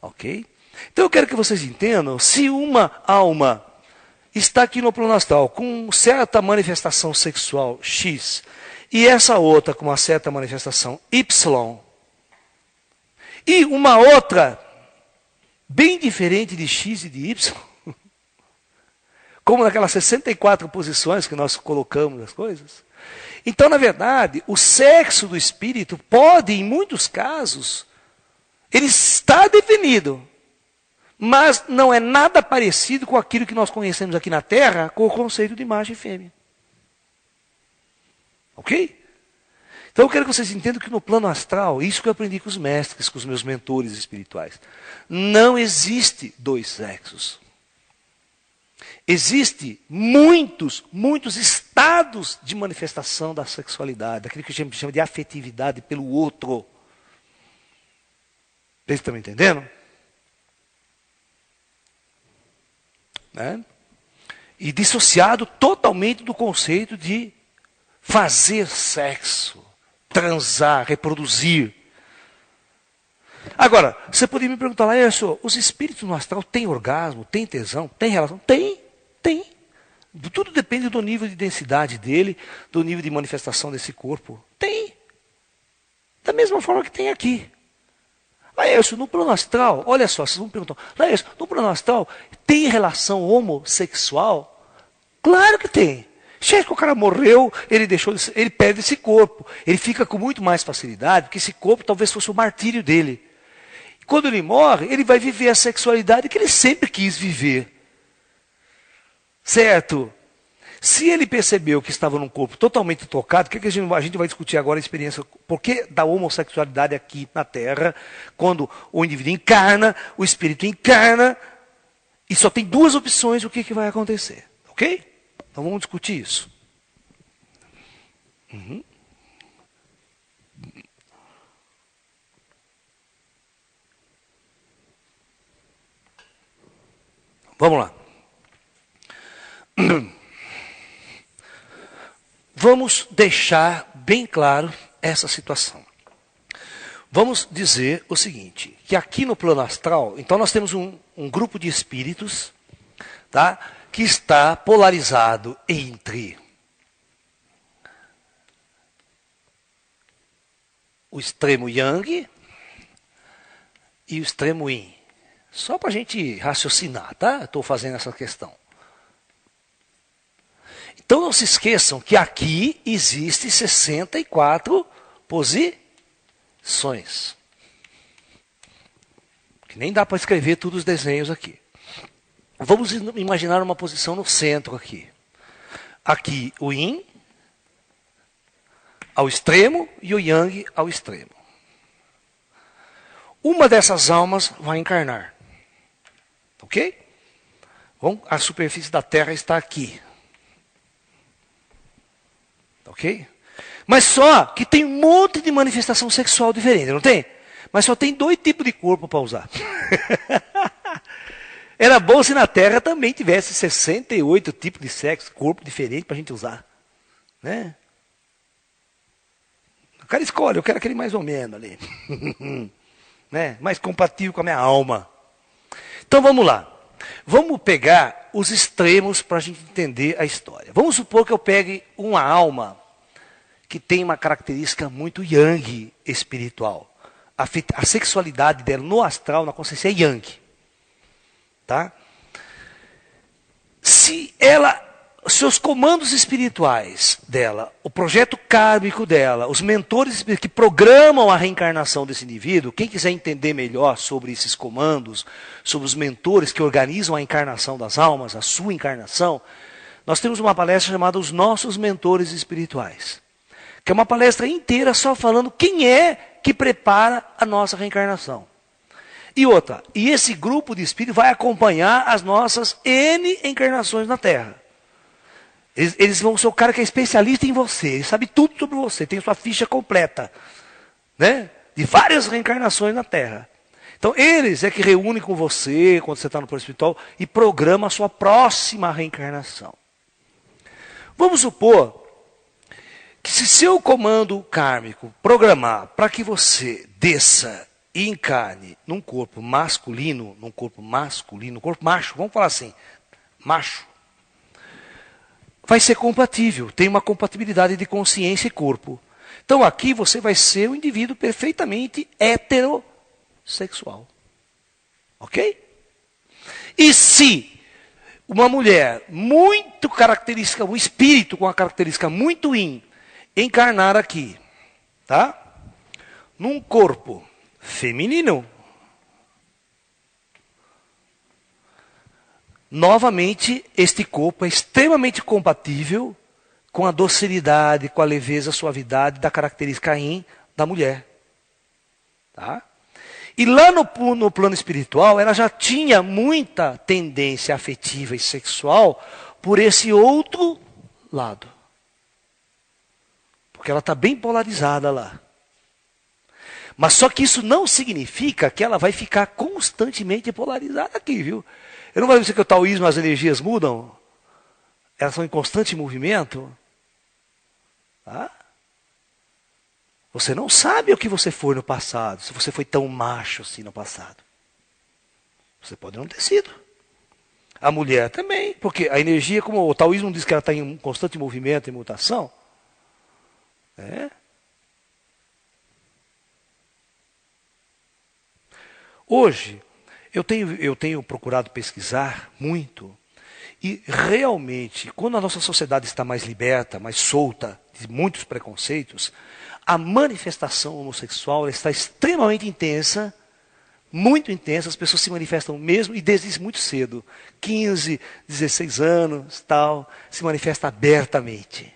Ok? Então eu quero que vocês entendam, se uma alma está aqui no plano astral com certa manifestação sexual X, e essa outra com uma certa manifestação Y, e uma outra bem diferente de X e de Y, como naquelas 64 posições que nós colocamos as coisas. Então, na verdade, o sexo do espírito pode, em muitos casos, ele está definido, mas não é nada parecido com aquilo que nós conhecemos aqui na Terra, com o conceito de macho e fêmea. Ok? Então eu quero que vocês entendam que no plano astral, isso que eu aprendi com os mestres, com os meus mentores espirituais, não existe dois sexos. Existem muitos estados de manifestação da sexualidade, daquilo que a gente chama de afetividade pelo outro. Vocês estão me entendendo? Né? E dissociado totalmente do conceito de fazer sexo, transar, reproduzir. Agora, você poderia me perguntar, Laércio, os espíritos no astral têm orgasmo, têm tesão, têm relação? Tem, tem. Tudo depende do nível de densidade dele, do nível de manifestação desse corpo. Tem. Da mesma forma que tem aqui. Laércio, no plano astral, olha só, vocês vão perguntar, Laércio, no plano astral tem relação homossexual? Claro que tem. Chefe, que o cara morreu, ele perde esse corpo. Ele fica com muito mais facilidade, porque esse corpo talvez fosse o martírio dele. Quando ele morre, ele vai viver a sexualidade que ele sempre quis viver. Certo? Se ele percebeu que estava num corpo totalmente tocado, o que a gente vai discutir agora a experiência, por que da homossexualidade aqui na Terra, quando o indivíduo encarna, o espírito encarna, e só tem duas opções, o que vai acontecer. Ok? Então vamos discutir isso. Vamos lá. Vamos deixar bem claro essa situação. Vamos dizer o seguinte, que aqui no plano astral, então nós temos um grupo de espíritos, tá, que está polarizado entre o extremo Yang e o extremo Yin. Só para a gente raciocinar, tá? Estou fazendo essa questão. Então não se esqueçam que aqui existe 64 posições. Que nem dá para escrever todos os desenhos aqui. Vamos imaginar uma posição no centro aqui. Aqui o Yin ao extremo e o Yang ao extremo. Uma dessas almas vai encarnar. Ok? Bom, a superfície da Terra está aqui. Ok? Mas só que tem um monte de manifestação sexual diferente, não tem? Mas só tem 2 tipos de corpo para usar. Era bom se na Terra também tivesse 68 tipos de sexo, corpo diferente para a gente usar. Né? O cara escolhe, eu quero aquele mais ou menos ali. Né? Mais compatível com a minha alma. Então vamos lá. Vamos pegar os extremos para a gente entender a história. Vamos supor que eu pegue uma alma que tem uma característica muito yang espiritual. A sexualidade dela no astral, na consciência, é yang. Tá? Se os comandos espirituais dela, o projeto kármico dela, os mentores que programam a reencarnação desse indivíduo, quem quiser entender melhor sobre esses comandos, sobre os mentores que organizam a encarnação das almas, a sua encarnação, nós temos uma palestra chamada Os Nossos Mentores Espirituais, que é uma palestra inteira só falando quem é que prepara a nossa reencarnação. E outra, e esse grupo de espíritos vai acompanhar as nossas N encarnações na Terra. Eles vão ser o cara que é especialista em você, ele sabe tudo sobre você, tem sua ficha completa, né? De várias reencarnações na Terra. Então eles é que reúnem com você, quando você está no plano espiritual, e programam a sua próxima reencarnação. Vamos supor que se seu comando kármico programar para que você desça e encarne num corpo masculino, um corpo macho, vamos falar assim, macho, vai ser compatível, tem uma compatibilidade de consciência e corpo. Então aqui você vai ser um indivíduo perfeitamente heterossexual. Ok? E se uma mulher muito característica, um espírito com uma característica muito yin, encarnar aqui, tá? Num corpo feminino, novamente, este corpo é extremamente compatível com a docilidade, com a leveza, a suavidade da característica yin da mulher. Tá? E lá no plano espiritual, ela já tinha muita tendência afetiva e sexual por esse outro lado. Porque ela está bem polarizada lá. Mas só que isso não significa que ela vai ficar constantemente polarizada aqui, viu? Eu não vou dizer que o taoísmo, as energias mudam. Elas são em constante movimento. Tá? Você não sabe o que você foi no passado, se você foi tão macho assim no passado. Você pode não ter sido. A mulher também, porque a energia, como o taoísmo diz que ela está em um constante movimento e mutação, Hoje, eu tenho procurado pesquisar muito, e realmente, quando a nossa sociedade está mais liberta, mais solta de muitos preconceitos, a manifestação homossexual está extremamente intensa, muito intensa, as pessoas se manifestam mesmo, e desde muito cedo, 15, 16 anos, tal, se manifesta abertamente.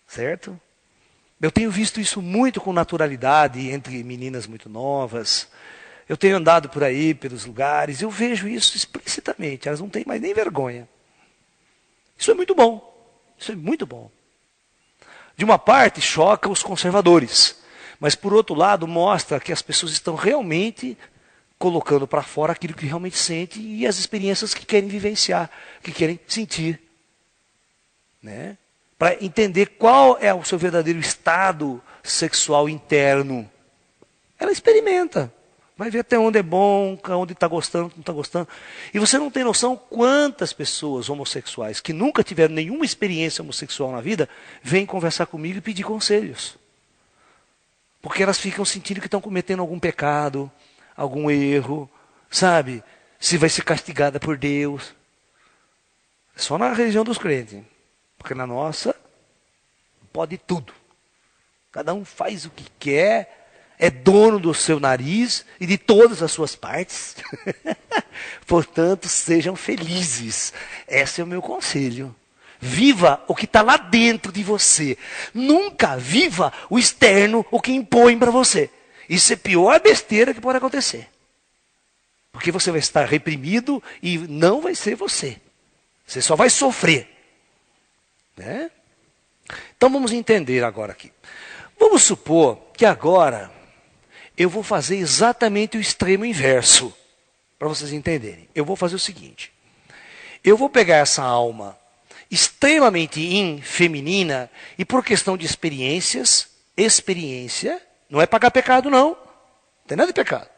Certo? Eu tenho visto isso muito com naturalidade entre meninas muito novas. Eu tenho andado por aí, pelos lugares, eu vejo isso explicitamente, elas não têm mais nem vergonha. Isso é muito bom, isso é muito bom. De uma parte, choca os conservadores, mas por outro lado, mostra que as pessoas estão realmente colocando para fora aquilo que realmente sentem e as experiências que querem vivenciar, que querem sentir. Né? Para entender qual é o seu verdadeiro estado sexual interno. Ela experimenta. Vai ver até onde é bom, onde está gostando, não está gostando. E você não tem noção quantas pessoas homossexuais que nunca tiveram nenhuma experiência homossexual na vida, vêm conversar comigo e pedir conselhos. Porque elas ficam sentindo que estão cometendo algum pecado, algum erro, sabe? Se vai ser castigada por Deus. Só na religião dos crentes. Porque na nossa, pode tudo. Cada um faz o que quer. É dono do seu nariz e de todas as suas partes. Portanto, sejam felizes. Esse é o meu conselho. Viva o que está lá dentro de você. Nunca viva o externo, o que impõe para você. Isso é a pior besteira que pode acontecer. Porque você vai estar reprimido e não vai ser você. Você só vai sofrer. Né? Então vamos entender agora aqui. Vamos supor que agora eu vou fazer exatamente o extremo inverso, para vocês entenderem. Eu vou fazer o seguinte. Eu vou pegar essa alma extremamente feminina e por questão de experiência, não é pagar pecado não. Não tem nada de pecado.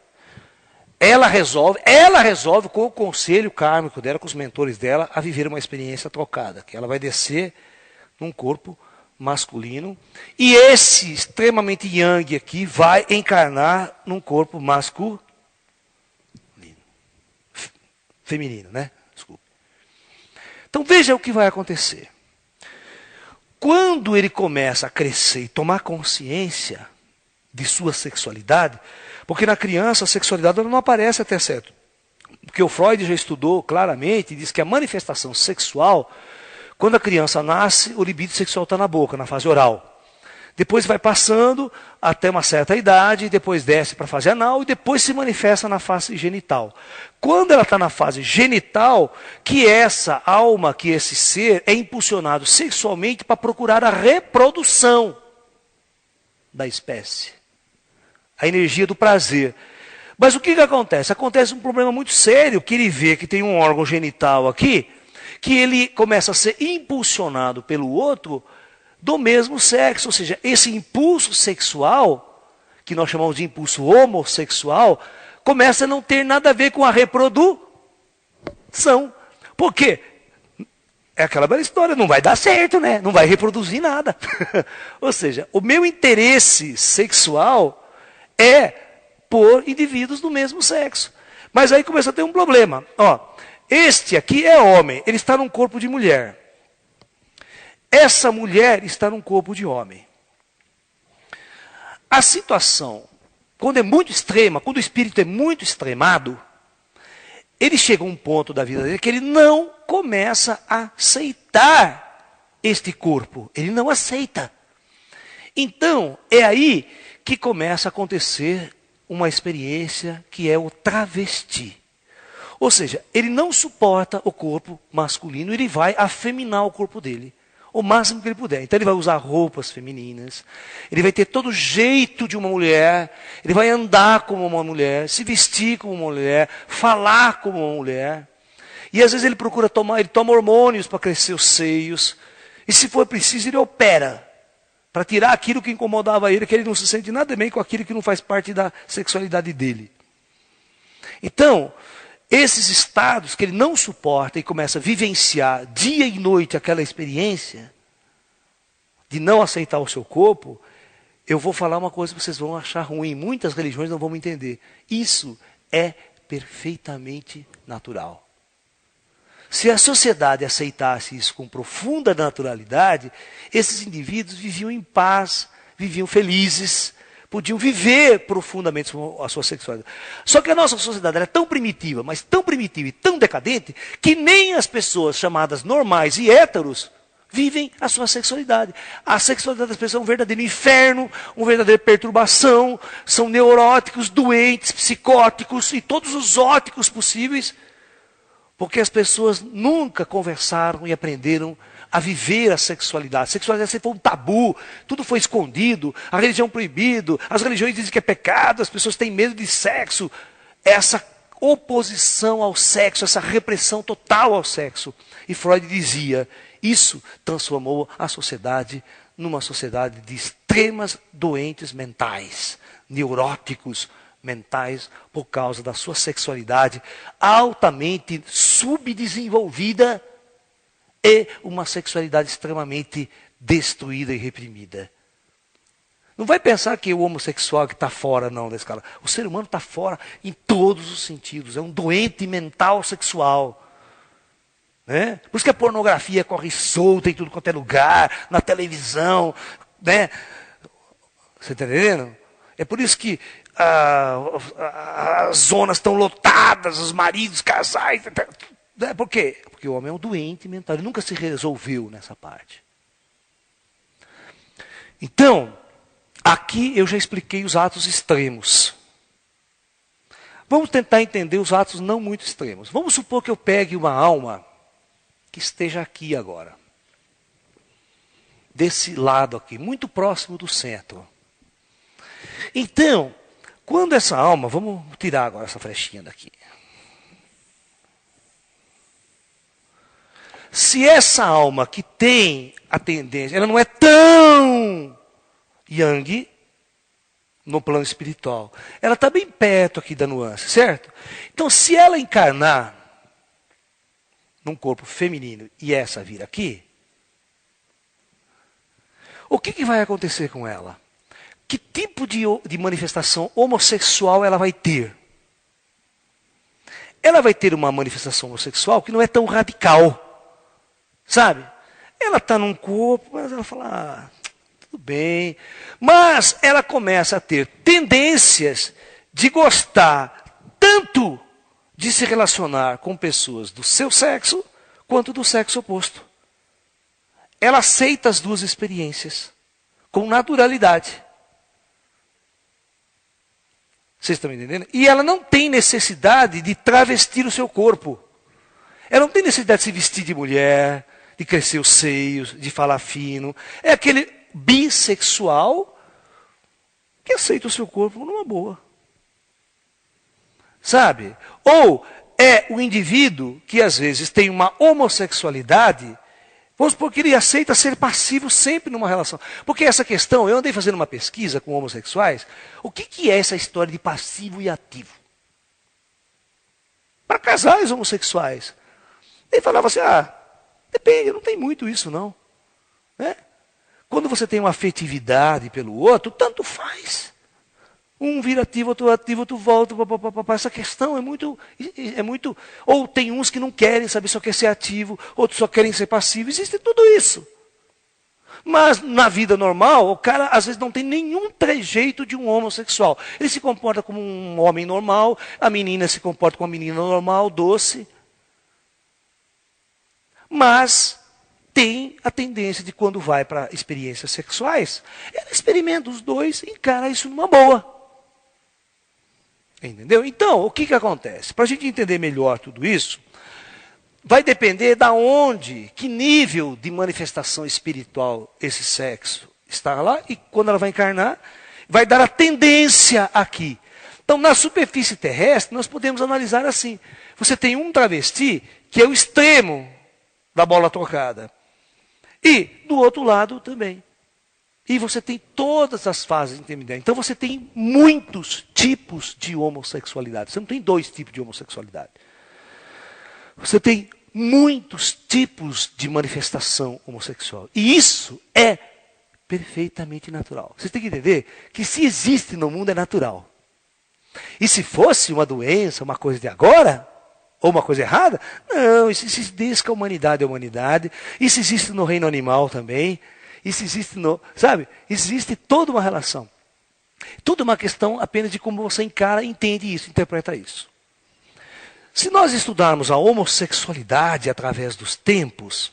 Ela resolve com o conselho kármico dela, com os mentores dela, a viver uma experiência trocada, que ela vai descer num corpo masculino, e esse extremamente yang aqui vai encarnar num corpo masculino. Feminino, né? Desculpa. Então veja o que vai acontecer. Quando ele começa a crescer e tomar consciência de sua sexualidade, porque na criança a sexualidade não aparece até certo. Porque o Freud já estudou claramente e diz que a manifestação sexual, quando a criança nasce, o libido sexual está na boca, na fase oral. Depois vai passando até uma certa idade, depois desce para a fase anal e depois se manifesta na fase genital. Quando ela está na fase genital, que essa alma, que esse ser é impulsionado sexualmente para procurar a reprodução da espécie. A energia do prazer. Mas o que acontece? Acontece um problema muito sério, que ele vê que tem um órgão genital aqui, que ele começa a ser impulsionado pelo outro do mesmo sexo. Ou seja, esse impulso sexual, que nós chamamos de impulso homossexual, começa a não ter nada a ver com a reprodução. Por quê? É aquela bela história, não vai dar certo, né? Não vai reproduzir nada. Ou seja, o meu interesse sexual é por indivíduos do mesmo sexo. Mas aí começa a ter um problema. Ó, este aqui é homem, ele está num corpo de mulher. Essa mulher está num corpo de homem. A situação, quando é muito extrema, quando o espírito é muito extremado, ele chega a um ponto da vida dele que ele não começa a aceitar este corpo. Ele não aceita. Então, é aí que começa a acontecer uma experiência que é o travesti. Ou seja, ele não suporta o corpo masculino, ele vai afeminar o corpo dele, o máximo que ele puder. Então ele vai usar roupas femininas, ele vai ter todo o jeito de uma mulher, ele vai andar como uma mulher, se vestir como uma mulher, falar como uma mulher. E às vezes ele toma hormônios para crescer os seios, e se for preciso ele opera. para tirar aquilo que incomodava ele, que ele não se sente nada bem com aquilo que não faz parte da sexualidade dele. Então, esses estados que ele não suporta e começa a vivenciar dia e noite aquela experiência de não aceitar o seu corpo, eu vou falar uma coisa que vocês vão achar ruim, muitas religiões não vão me entender. Isso é perfeitamente natural. Se a sociedade aceitasse isso com profunda naturalidade, esses indivíduos viviam em paz, viviam felizes, podiam viver profundamente a sua sexualidade. Só que a nossa sociedade é tão primitiva, mas tão primitiva e tão decadente, que nem as pessoas chamadas normais e héteros vivem a sua sexualidade. A sexualidade das pessoas é um verdadeiro inferno, uma verdadeira perturbação, são neuróticos, doentes, psicóticos e todos os óticos possíveis, porque as pessoas nunca conversaram e aprenderam a viver a sexualidade. A sexualidade sempre foi um tabu, tudo foi escondido, a religião proibido, as religiões dizem que é pecado, as pessoas têm medo de sexo. Essa oposição ao sexo, essa repressão total ao sexo. E Freud dizia, isso transformou a sociedade numa sociedade de extremas doentes mentais, neuróticos mentais, por causa da sua sexualidade altamente subdesenvolvida e uma sexualidade extremamente destruída e reprimida. Não vai pensar que o homossexual que está fora, não, da escala. O ser humano está fora em todos os sentidos. É um doente mental sexual. Né? Por isso que a pornografia corre solta em tudo quanto é lugar, na televisão. Né? Você está entendendo? É por isso que as zonas estão lotadas, os maridos, casais. Por quê? Porque o homem é um doente mental, ele nunca se resolveu nessa parte. Então, aqui eu já expliquei os atos extremos. Vamos tentar entender os atos não muito extremos. Vamos supor que eu pegue uma alma que esteja aqui agora. Desse lado aqui, muito próximo do centro. Então, quando essa alma, vamos tirar agora essa flechinha daqui. Se essa alma que tem a tendência, ela não é tão yang no plano espiritual. Ela está bem perto aqui da nuance, certo? Então, se ela encarnar num corpo feminino e essa vir aqui, o que vai acontecer com ela? Que tipo de manifestação homossexual ela vai ter? Ela vai ter uma manifestação homossexual que não é tão radical. Sabe? Ela está num corpo, mas ela fala, tudo bem. Mas ela começa a ter tendências de gostar tanto de se relacionar com pessoas do seu sexo, quanto do sexo oposto. Ela aceita as duas experiências com naturalidade. Vocês estão me entendendo? E ela não tem necessidade de travestir o seu corpo. Ela não tem necessidade de se vestir de mulher, de crescer os seios, de falar fino. É aquele bissexual que aceita o seu corpo numa boa. Sabe? Ou é o indivíduo que às vezes tem uma homossexualidade, vamos supor que ele aceita ser passivo sempre numa relação. Porque essa questão, eu andei fazendo uma pesquisa com homossexuais, o que é essa história de passivo e ativo? Para casais homossexuais. Ele falava assim, depende, não tem muito isso não. Né? Quando você tem uma afetividade pelo outro, tanto faz. Um vira ativo, outro volta. Essa questão é muito. Ou tem uns que não querem, sabe, só quer ser ativo, outros só querem ser passivo. Existe tudo isso. Mas na vida normal, o cara às vezes não tem nenhum trejeito de um homossexual. Ele se comporta como um homem normal, a menina se comporta como uma menina normal, doce. Mas tem a tendência de quando vai para experiências sexuais, ela experimenta os dois e encara isso numa boa. Entendeu? Então, o que acontece? Para a gente entender melhor tudo isso, vai depender da onde, que nível de manifestação espiritual esse sexo está lá, e quando ela vai encarnar, vai dar a tendência aqui. Então, na superfície terrestre, nós podemos analisar assim. Você tem um travesti, que é o extremo da bola trocada. E, do outro lado, também. E você tem todas as fases intermediárias. Então você tem muitos tipos de homossexualidade. Você não tem 2 tipos de homossexualidade. Você tem muitos tipos de manifestação homossexual. E isso é perfeitamente natural. Você tem que entender que se existe no mundo é natural. E se fosse uma doença, uma coisa de agora, ou uma coisa errada, não, isso existe desde que a humanidade é a humanidade. Isso existe no reino animal também. Isso existe sabe? Existe toda uma relação. Tudo uma questão apenas de como você encara, entende isso, interpreta isso. Se nós estudarmos a homossexualidade através dos tempos,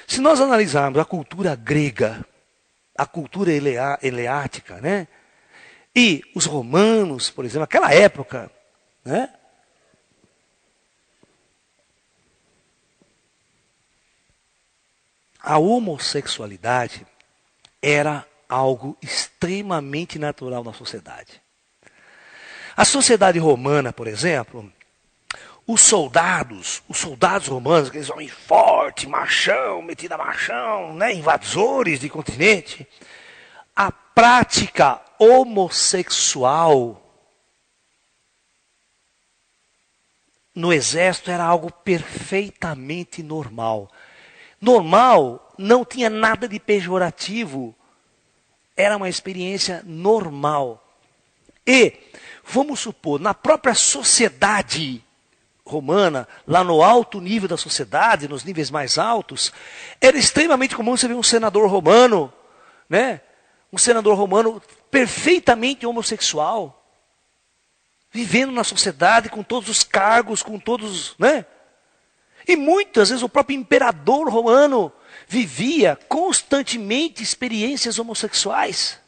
se nós analisarmos a cultura grega, a cultura eleática, né? E os romanos, por exemplo, aquela época, né? A homossexualidade era algo extremamente natural na sociedade. A sociedade romana, por exemplo, os soldados romanos, aqueles homens fortes, machão, metido a machão, né, invasores de continente, a prática homossexual no exército era algo perfeitamente normal. Normal não tinha nada de pejorativo. Era uma experiência normal. E, vamos supor, na própria sociedade romana, lá no alto nível da sociedade, nos níveis mais altos, era extremamente comum você ver um senador romano, né? Um senador romano perfeitamente homossexual, vivendo na sociedade com todos os cargos, com todos, né? E muitas vezes o próprio imperador romano vivia constantemente experiências homossexuais.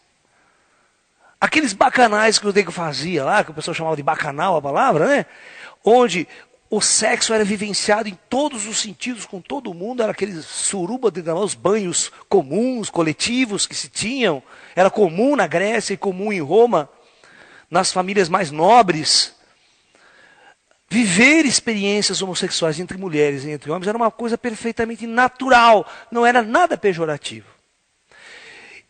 Aqueles bacanais que o nego fazia lá, que o pessoal chamava de bacanal a palavra, né? Onde o sexo era vivenciado em todos os sentidos, com todo mundo, era aqueles suruba, os banhos comuns, coletivos que se tinham. Era comum na Grécia e comum em Roma, nas famílias mais nobres. Viver experiências homossexuais entre mulheres e entre homens era uma coisa perfeitamente natural, não era nada pejorativo.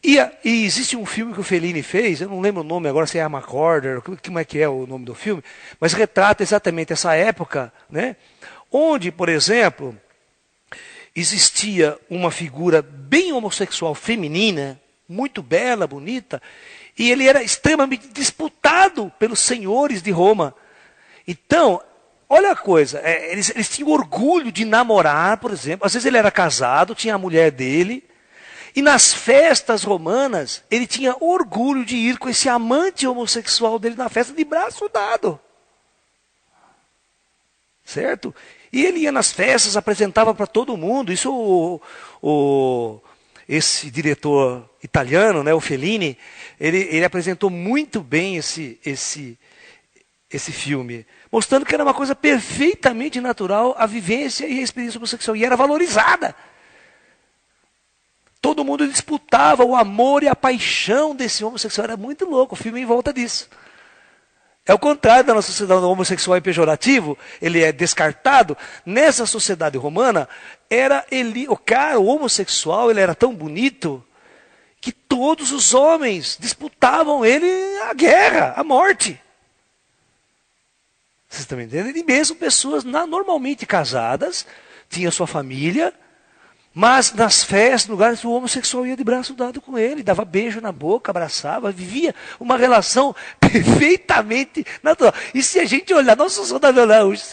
E existe um filme que o Fellini fez, eu não lembro o nome agora, se é Armacorder, como é que é o nome do filme, mas retrata exatamente essa época, né, onde, por exemplo, existia uma figura bem homossexual feminina, muito bela, bonita, e ele era extremamente disputado pelos senhores de Roma. Então, olha a coisa, eles tinham orgulho de namorar, por exemplo. Às vezes ele era casado, tinha a mulher dele. E nas festas romanas, ele tinha orgulho de ir com esse amante homossexual dele na festa de braço dado. Certo? E ele ia nas festas, apresentava para todo mundo. Isso esse diretor italiano, né, o Fellini, ele apresentou muito bem esse filme, mostrando que era uma coisa perfeitamente natural a vivência e a experiência homossexual, e era valorizada. Todo mundo disputava o amor e a paixão desse homossexual, era muito louco, o filme em volta disso. É o contrário da nossa sociedade, o homossexual é pejorativo, ele é descartado. Nessa sociedade romana, o homossexual, ele era tão bonito, que todos os homens disputavam ele a guerra, a morte. Vocês estão me entendendo? E mesmo pessoas normalmente casadas, tinham sua família, mas nas festas, lugares, o homossexual ia de braço dado com ele, dava beijo na boca, abraçava, vivia uma relação perfeitamente natural. E se a gente olhar, nossa sociedade hoje,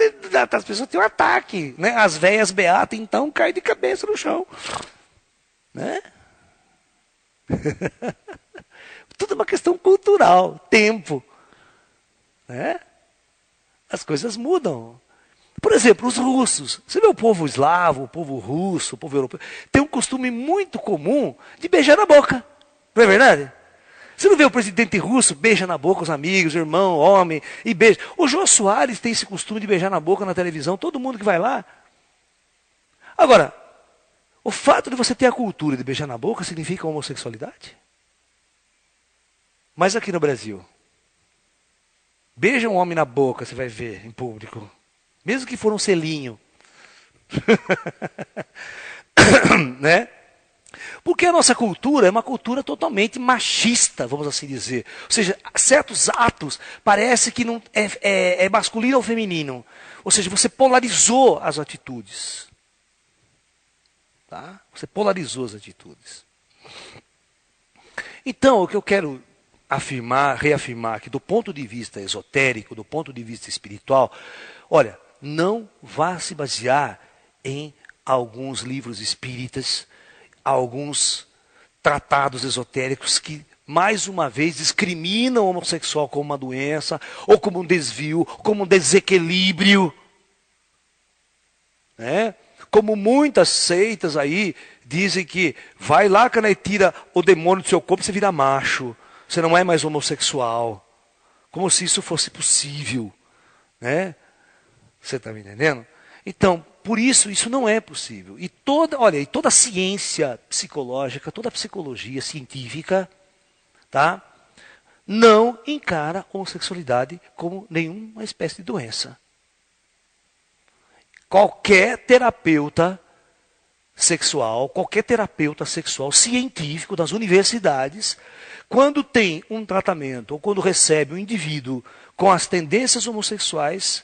as pessoas têm um ataque, né? As velhas beatas, então, caem de cabeça no chão. Né? Tudo é uma questão cultural, tempo. Né? As coisas mudam. Por exemplo, os russos. Você vê o povo eslavo, o povo russo, o povo europeu, tem um costume muito comum de beijar na boca. Não é verdade? Você não vê o presidente russo beija na boca os amigos, irmão, homem, e beija. O Jô Soares tem esse costume de beijar na boca na televisão, todo mundo que vai lá. Agora, o fato de você ter a cultura de beijar na boca significa homossexualidade? Mas aqui no Brasil, beija um homem na boca, você vai ver em público. Mesmo que for um selinho. Né? Porque a nossa cultura é uma cultura totalmente machista, vamos assim dizer. Ou seja, certos atos parece que não é masculino ou feminino. Ou seja, você polarizou as atitudes. Tá? Você polarizou as atitudes. Então, o que eu quero reafirmar que do ponto de vista esotérico, do ponto de vista espiritual, olha, não vá se basear em alguns livros espíritas, alguns tratados esotéricos que, mais uma vez, discriminam o homossexual como uma doença, ou como um desvio, como um desequilíbrio. Né? Como muitas seitas aí dizem que vai lá, que tira o demônio do seu corpo e você vira macho. Você não é mais homossexual. Como se isso fosse possível. Né? Você está me entendendo? Então, por isso, isso não é possível. E toda a ciência psicológica, toda a psicologia científica, tá, não encara a homossexualidade como nenhuma espécie de doença. Qualquer terapeuta sexual científico das universidades, quando tem um tratamento ou quando recebe um indivíduo com as tendências homossexuais,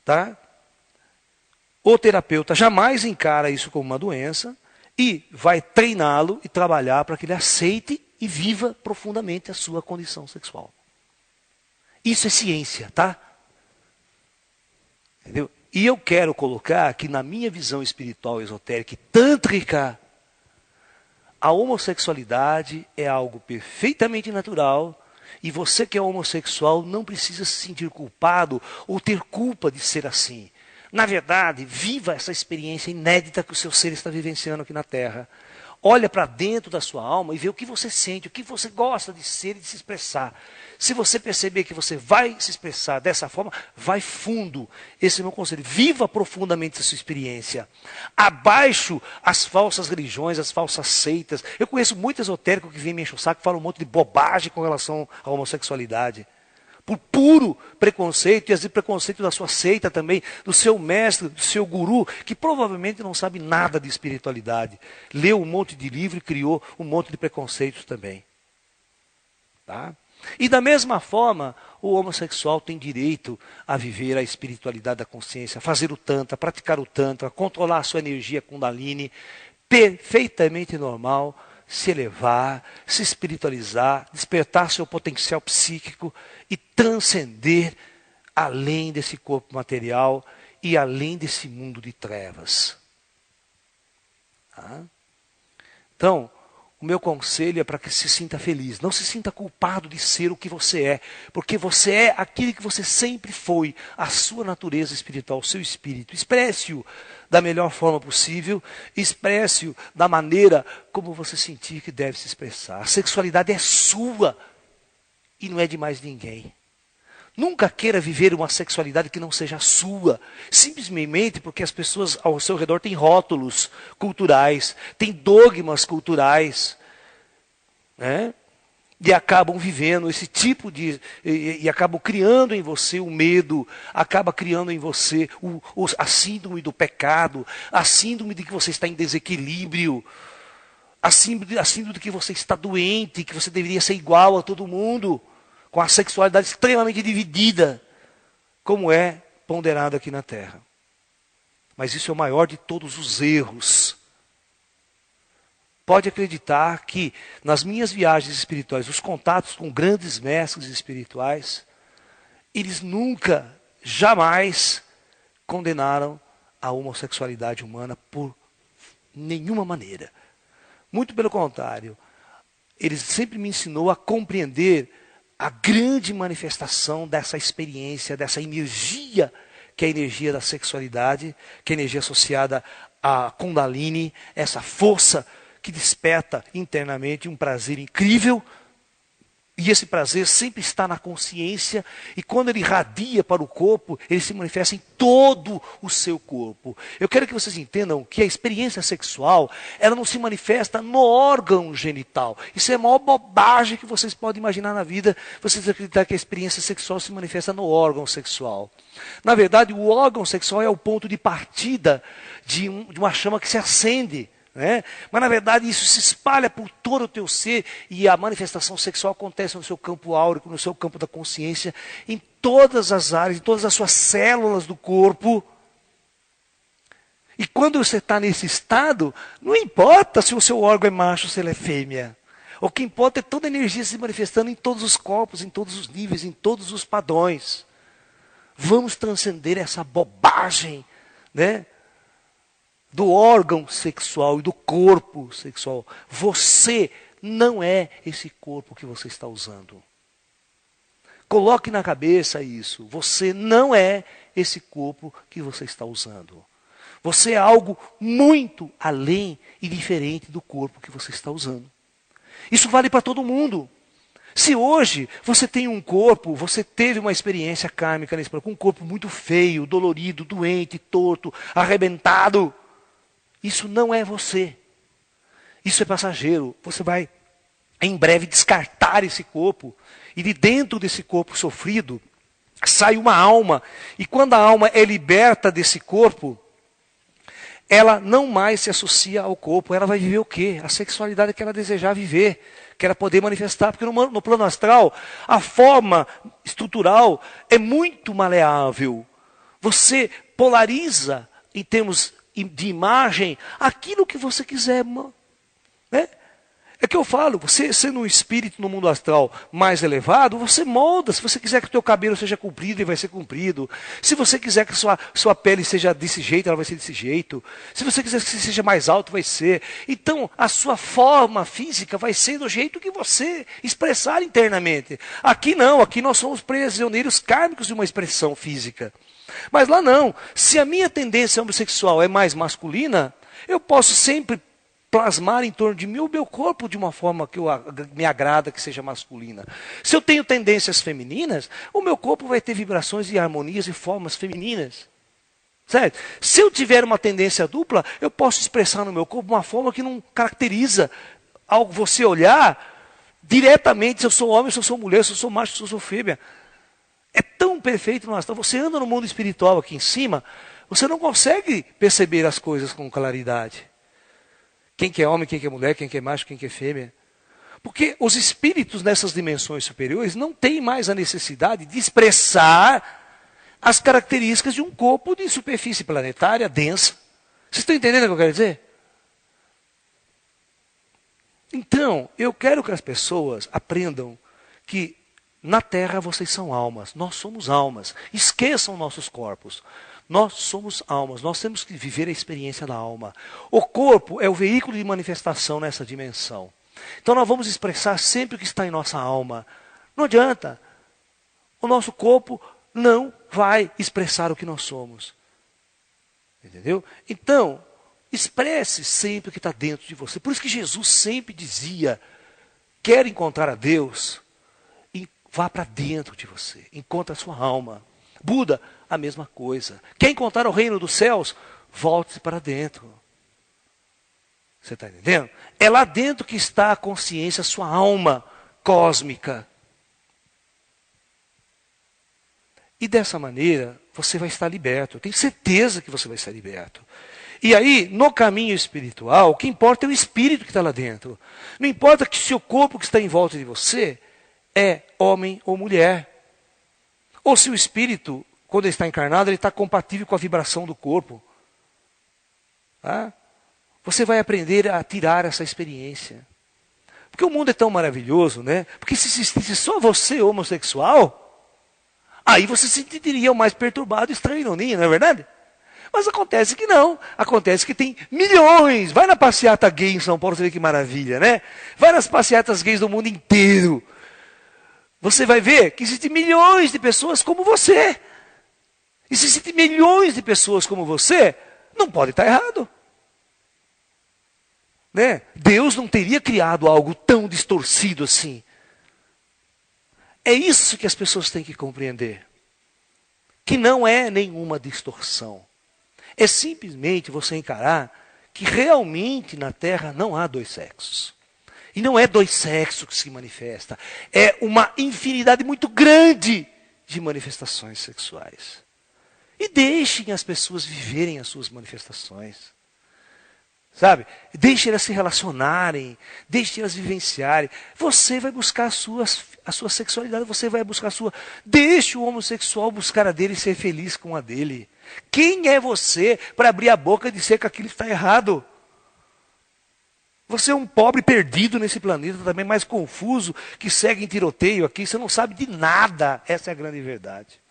tá? O terapeuta jamais encara isso como uma doença e vai treiná-lo e trabalhar para que ele aceite e viva profundamente a sua condição sexual. Isso é ciência, tá? Entendeu? E eu quero colocar que na minha visão espiritual, esotérica e tântrica, a homossexualidade é algo perfeitamente natural e você que é homossexual não precisa se sentir culpado ou ter culpa de ser assim. Na verdade, viva essa experiência inédita que o seu ser está vivenciando aqui na Terra. Olha para dentro da sua alma e vê o que você sente, o que você gosta de ser e de se expressar. Se você perceber que você vai se expressar dessa forma, vai fundo. Esse é o meu conselho. Viva profundamente a sua experiência. Abaixo as falsas religiões, as falsas seitas. Eu conheço muito esotérico que vem me encher o saco e fala um monte de bobagem com relação à homossexualidade. Por puro preconceito, e às vezes preconceito da sua seita também, do seu mestre, do seu guru, que provavelmente não sabe nada de espiritualidade. Leu um monte de livro e criou um monte de preconceitos também. Tá? E da mesma forma, o homossexual tem direito a viver a espiritualidade da consciência, fazer o tantra, praticar o tantra, controlar a sua energia kundalini, perfeitamente normal, se elevar, se espiritualizar, despertar seu potencial psíquico e transcender além desse corpo material e além desse mundo de trevas. Tá? Então, o meu conselho é para que se sinta feliz. Não se sinta culpado de ser o que você é. Porque você é aquilo que você sempre foi. A sua natureza espiritual, o seu espírito. Expresse-o da melhor forma possível. Expresse-o da maneira como você sentir que deve se expressar. A sexualidade é sua. E não é de mais ninguém. Nunca queira viver uma sexualidade que não seja sua, simplesmente porque as pessoas ao seu redor têm rótulos culturais, têm dogmas culturais, né? E acabam vivendo esse tipo de... E acabam criando em você o medo, acaba criando em você a síndrome do pecado, a síndrome de que você está em desequilíbrio, a síndrome de que você está doente, que você deveria ser igual a todo mundo, com a sexualidade extremamente dividida, como é ponderado aqui na Terra. Mas isso é o maior de todos os erros. Pode acreditar que nas minhas viagens espirituais, os contatos com grandes mestres espirituais, eles nunca, jamais condenaram a homossexualidade humana por nenhuma maneira. Muito pelo contrário, eles sempre me ensinou a compreender a grande manifestação dessa experiência, dessa energia, que é a energia da sexualidade, que é a energia associada à Kundalini, essa força que desperta internamente um prazer incrível. E esse prazer sempre está na consciência, e quando ele irradia para o corpo, ele se manifesta em todo o seu corpo. Eu quero que vocês entendam que a experiência sexual, ela não se manifesta no órgão genital. Isso é a maior bobagem que vocês podem imaginar na vida, vocês acreditar que a experiência sexual se manifesta no órgão sexual. Na verdade, o órgão sexual é o ponto de partida de uma chama que se acende né? Mas na verdade isso se espalha por todo o teu ser e a manifestação sexual acontece no seu campo áurico, no seu campo da consciência, em todas as áreas, em todas as suas células do corpo. E quando você está nesse estado, não importa se o seu órgão é macho ou se ele é fêmea. O que importa é toda a energia se manifestando em todos os corpos, em todos os níveis, em todos os padrões. Vamos transcender essa bobagem, né? Do órgão sexual e do corpo sexual. Você não é esse corpo que você está usando. Coloque na cabeça isso. Você não é esse corpo que você está usando. Você é algo muito além e diferente do corpo que você está usando. Isso vale para todo mundo. Se hoje você tem um corpo, você teve uma experiência kármica nesse corpo, um corpo muito feio, dolorido, doente, torto, arrebentado, isso não é você. Isso é passageiro. Você vai em breve descartar esse corpo. E de dentro desse corpo sofrido, sai uma alma. E quando a alma é liberta desse corpo, ela não mais se associa ao corpo. Ela vai viver o quê? A sexualidade que ela desejar viver, que ela poder manifestar. Porque no plano astral, a forma estrutural é muito maleável. Você polariza, em termos de imagem, aquilo que você quiser, né? É que eu falo, você sendo um espírito no mundo astral mais elevado, você molda. Se você quiser que o teu cabelo seja comprido, ele vai ser comprido. Se você quiser que sua pele seja desse jeito, ela vai ser desse jeito. Se você quiser que seja mais alto, vai ser. Então, a sua forma física vai ser do jeito que você expressar internamente. Aqui não, aqui nós somos prisioneiros kármicos de uma expressão física. Mas lá não. Se a minha tendência homossexual é mais masculina, eu posso sempre plasmar em torno de mim o meu corpo de uma forma que me agrada que seja masculina. Se eu tenho tendências femininas, o meu corpo vai ter vibrações e harmonias e formas femininas. Certo? Se eu tiver uma tendência dupla, eu posso expressar no meu corpo uma forma que não caracteriza ao você olhar diretamente se eu sou homem, se eu sou mulher, se eu sou macho, se eu sou fêmea. É tão perfeito no astral. Você anda no mundo espiritual aqui em cima, você não consegue perceber as coisas com claridade. Quem que é homem, quem que é mulher, quem que é macho, quem que é fêmea. Porque os espíritos nessas dimensões superiores não têm mais a necessidade de expressar as características de um corpo de superfície planetária densa. Vocês estão entendendo o que eu quero dizer? Então, eu quero que as pessoas aprendam que na Terra vocês são almas, nós somos almas. Esqueçam nossos corpos. Nós somos almas, nós temos que viver a experiência da alma. O corpo é o veículo de manifestação nessa dimensão. Então nós vamos expressar sempre o que está em nossa alma. Não adianta. O nosso corpo não vai expressar o que nós somos. Entendeu? Então, expresse sempre o que está dentro de você. Por isso que Jesus sempre dizia, quer encontrar a Deus, vá para dentro de você, encontre a sua alma. Buda, a mesma coisa. Quer encontrar o reino dos céus? Volte-se para dentro. Você está entendendo? É lá dentro que está a consciência, a sua alma cósmica. E dessa maneira, você vai estar liberto. Eu tenho certeza que você vai estar liberto. E aí, no caminho espiritual, o que importa é o espírito que está lá dentro. Não importa que o seu corpo que está em volta de você é homem ou mulher. Ou se o espírito, quando ele está encarnado, ele está compatível com a vibração do corpo. Tá? Você vai aprender a tirar essa experiência. Porque o mundo é tão maravilhoso, né? Porque se existisse só você homossexual, aí você se sentiria o mais perturbado, estranho, não é verdade? Mas acontece que não. Acontece que tem milhões. Vai na passeata gay em São Paulo, você vê que maravilha, né? Vai nas passeatas gays do mundo inteiro. Você vai ver que existem milhões de pessoas como você. E se existem milhões de pessoas como você, não pode estar errado. Né? Deus não teria criado algo tão distorcido assim. É isso que as pessoas têm que compreender. Que não é nenhuma distorção. É simplesmente você encarar que realmente na Terra não há dois sexos. E não é dois sexos que se manifesta. É uma infinidade muito grande de manifestações sexuais. E deixem as pessoas viverem as suas manifestações. Sabe? Deixe elas se relacionarem, deixe elas vivenciarem. Você vai buscar a sua sexualidade, você vai buscar a sua. Deixe o homossexual buscar a dele e ser feliz com a dele. Quem é você para abrir a boca e dizer que aquilo está errado? Você é um pobre perdido nesse planeta, também mais confuso, que segue em tiroteio aqui, você não sabe de nada. Essa é a grande verdade.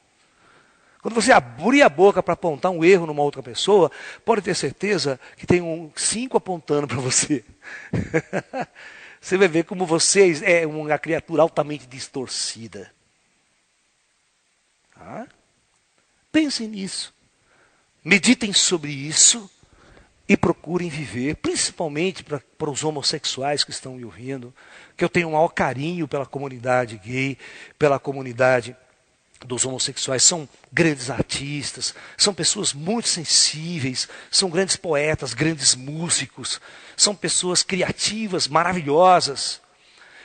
Quando você abrir a boca para apontar um erro numa outra pessoa, pode ter certeza que tem 5 apontando para você. Você vai ver como você é uma criatura altamente distorcida. Tá? Pensem nisso. Meditem sobre isso e procurem viver, principalmente para os homossexuais que estão me ouvindo, que eu tenho o maior carinho pela comunidade gay, pela comunidade dos homossexuais. São grandes artistas, são pessoas muito sensíveis, são grandes poetas, grandes músicos, são pessoas criativas, maravilhosas.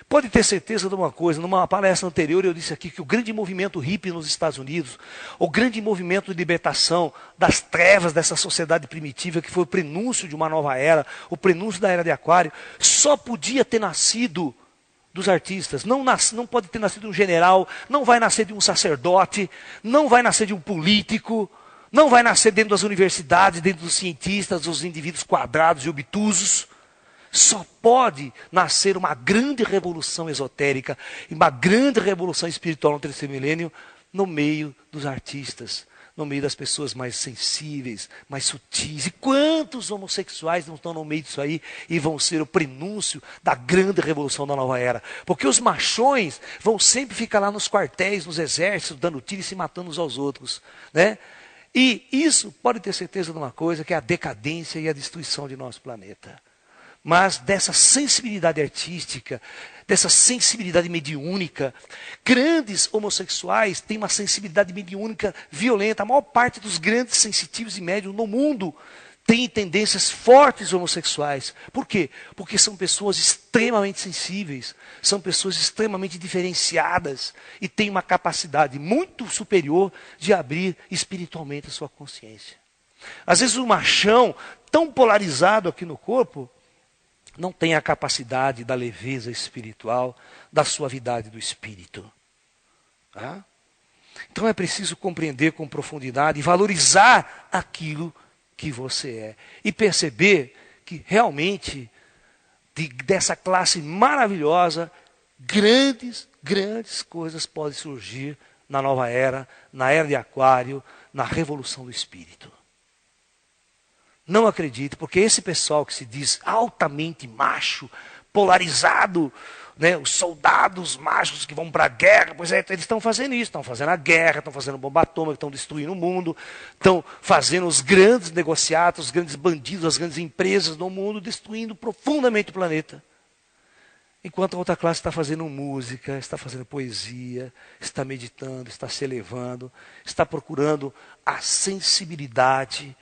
Pode ter certeza de uma coisa, numa palestra anterior eu disse aqui que o grande movimento hippie nos Estados Unidos, o grande movimento de libertação das trevas dessa sociedade primitiva, que foi o prenúncio de uma nova era, o prenúncio da era de Aquário, só podia ter nascido dos artistas. Não pode ter nascido de um general, não vai nascer de um sacerdote, não vai nascer de um político, não vai nascer dentro das universidades, dentro dos cientistas, dos indivíduos quadrados e obtusos. Só pode nascer uma grande revolução esotérica e uma grande revolução espiritual no terceiro milênio no meio dos artistas, no meio das pessoas mais sensíveis, mais sutis. E quantos homossexuais não estão no meio disso aí e vão ser o prenúncio da grande revolução da nova era? Porque os machões vão sempre ficar lá nos quartéis, nos exércitos, dando tiro e se matando uns aos outros, né? E isso pode ter certeza de uma coisa, que é a decadência e a destruição de nosso planeta. Mas dessa sensibilidade artística, dessa sensibilidade mediúnica, grandes homossexuais têm uma sensibilidade mediúnica violenta. A maior parte dos grandes sensitivos e médiums no mundo tem tendências fortes homossexuais. Por quê? Porque são pessoas extremamente sensíveis, são pessoas extremamente diferenciadas e têm uma capacidade muito superior de abrir espiritualmente a sua consciência. Às vezes o machão, tão polarizado aqui no corpo, não tem a capacidade da leveza espiritual, da suavidade do espírito. Tá? Então é preciso compreender com profundidade e valorizar aquilo que você é. E perceber que realmente, dessa classe maravilhosa, grandes coisas podem surgir na nova era, na era de Aquário, na revolução do espírito. Não acredito, porque esse pessoal que se diz altamente macho, polarizado, né, os soldados machos que vão para a guerra, pois é, eles estão fazendo isso, estão fazendo a guerra, estão fazendo bomba atômica, estão destruindo o mundo, estão fazendo os grandes negociados, os grandes bandidos, as grandes empresas no mundo, destruindo profundamente o planeta. Enquanto a outra classe está fazendo música, está fazendo poesia, está meditando, está se elevando, está procurando a sensibilidade.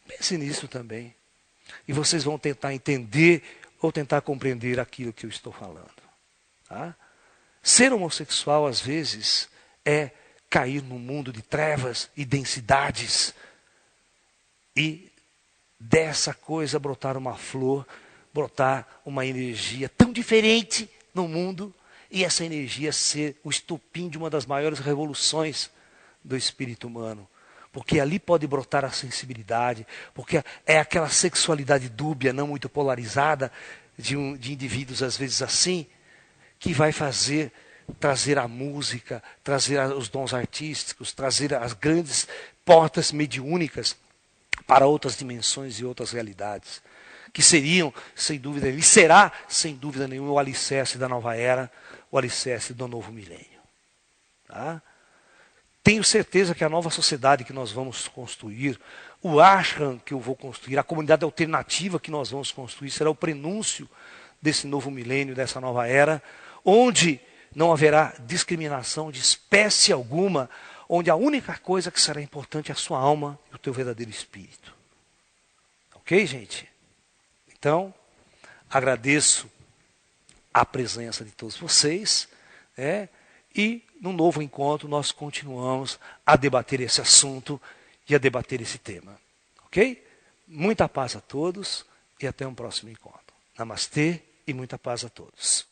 Pense nisso também. E vocês vão tentar entender ou tentar compreender aquilo que eu estou falando. Tá? Ser homossexual, às vezes, é cair num mundo de trevas e densidades. E dessa coisa brotar uma flor, brotar uma energia tão diferente no mundo. E essa energia ser o estopim de uma das maiores revoluções do espírito humano. Porque ali pode brotar a sensibilidade, porque é aquela sexualidade dúbia, não muito polarizada, de indivíduos às vezes assim, que vai trazer a música, trazer os dons artísticos, trazer as grandes portas mediúnicas para outras dimensões e outras realidades, que seriam, sem dúvida, e será, sem dúvida nenhuma, o alicerce da nova era, o alicerce do novo milênio. Tá? Tenho certeza que a nova sociedade que nós vamos construir, o ashram que eu vou construir, a comunidade alternativa que nós vamos construir, será o prenúncio desse novo milênio, dessa nova era, onde não haverá discriminação de espécie alguma, onde a única coisa que será importante é a sua alma e o teu verdadeiro espírito. Ok, gente? Então, agradeço a presença de todos vocês, e num novo encontro nós continuamos a debater esse assunto e a debater esse tema. Ok? Muita paz a todos e até um próximo encontro. Namastê e muita paz a todos.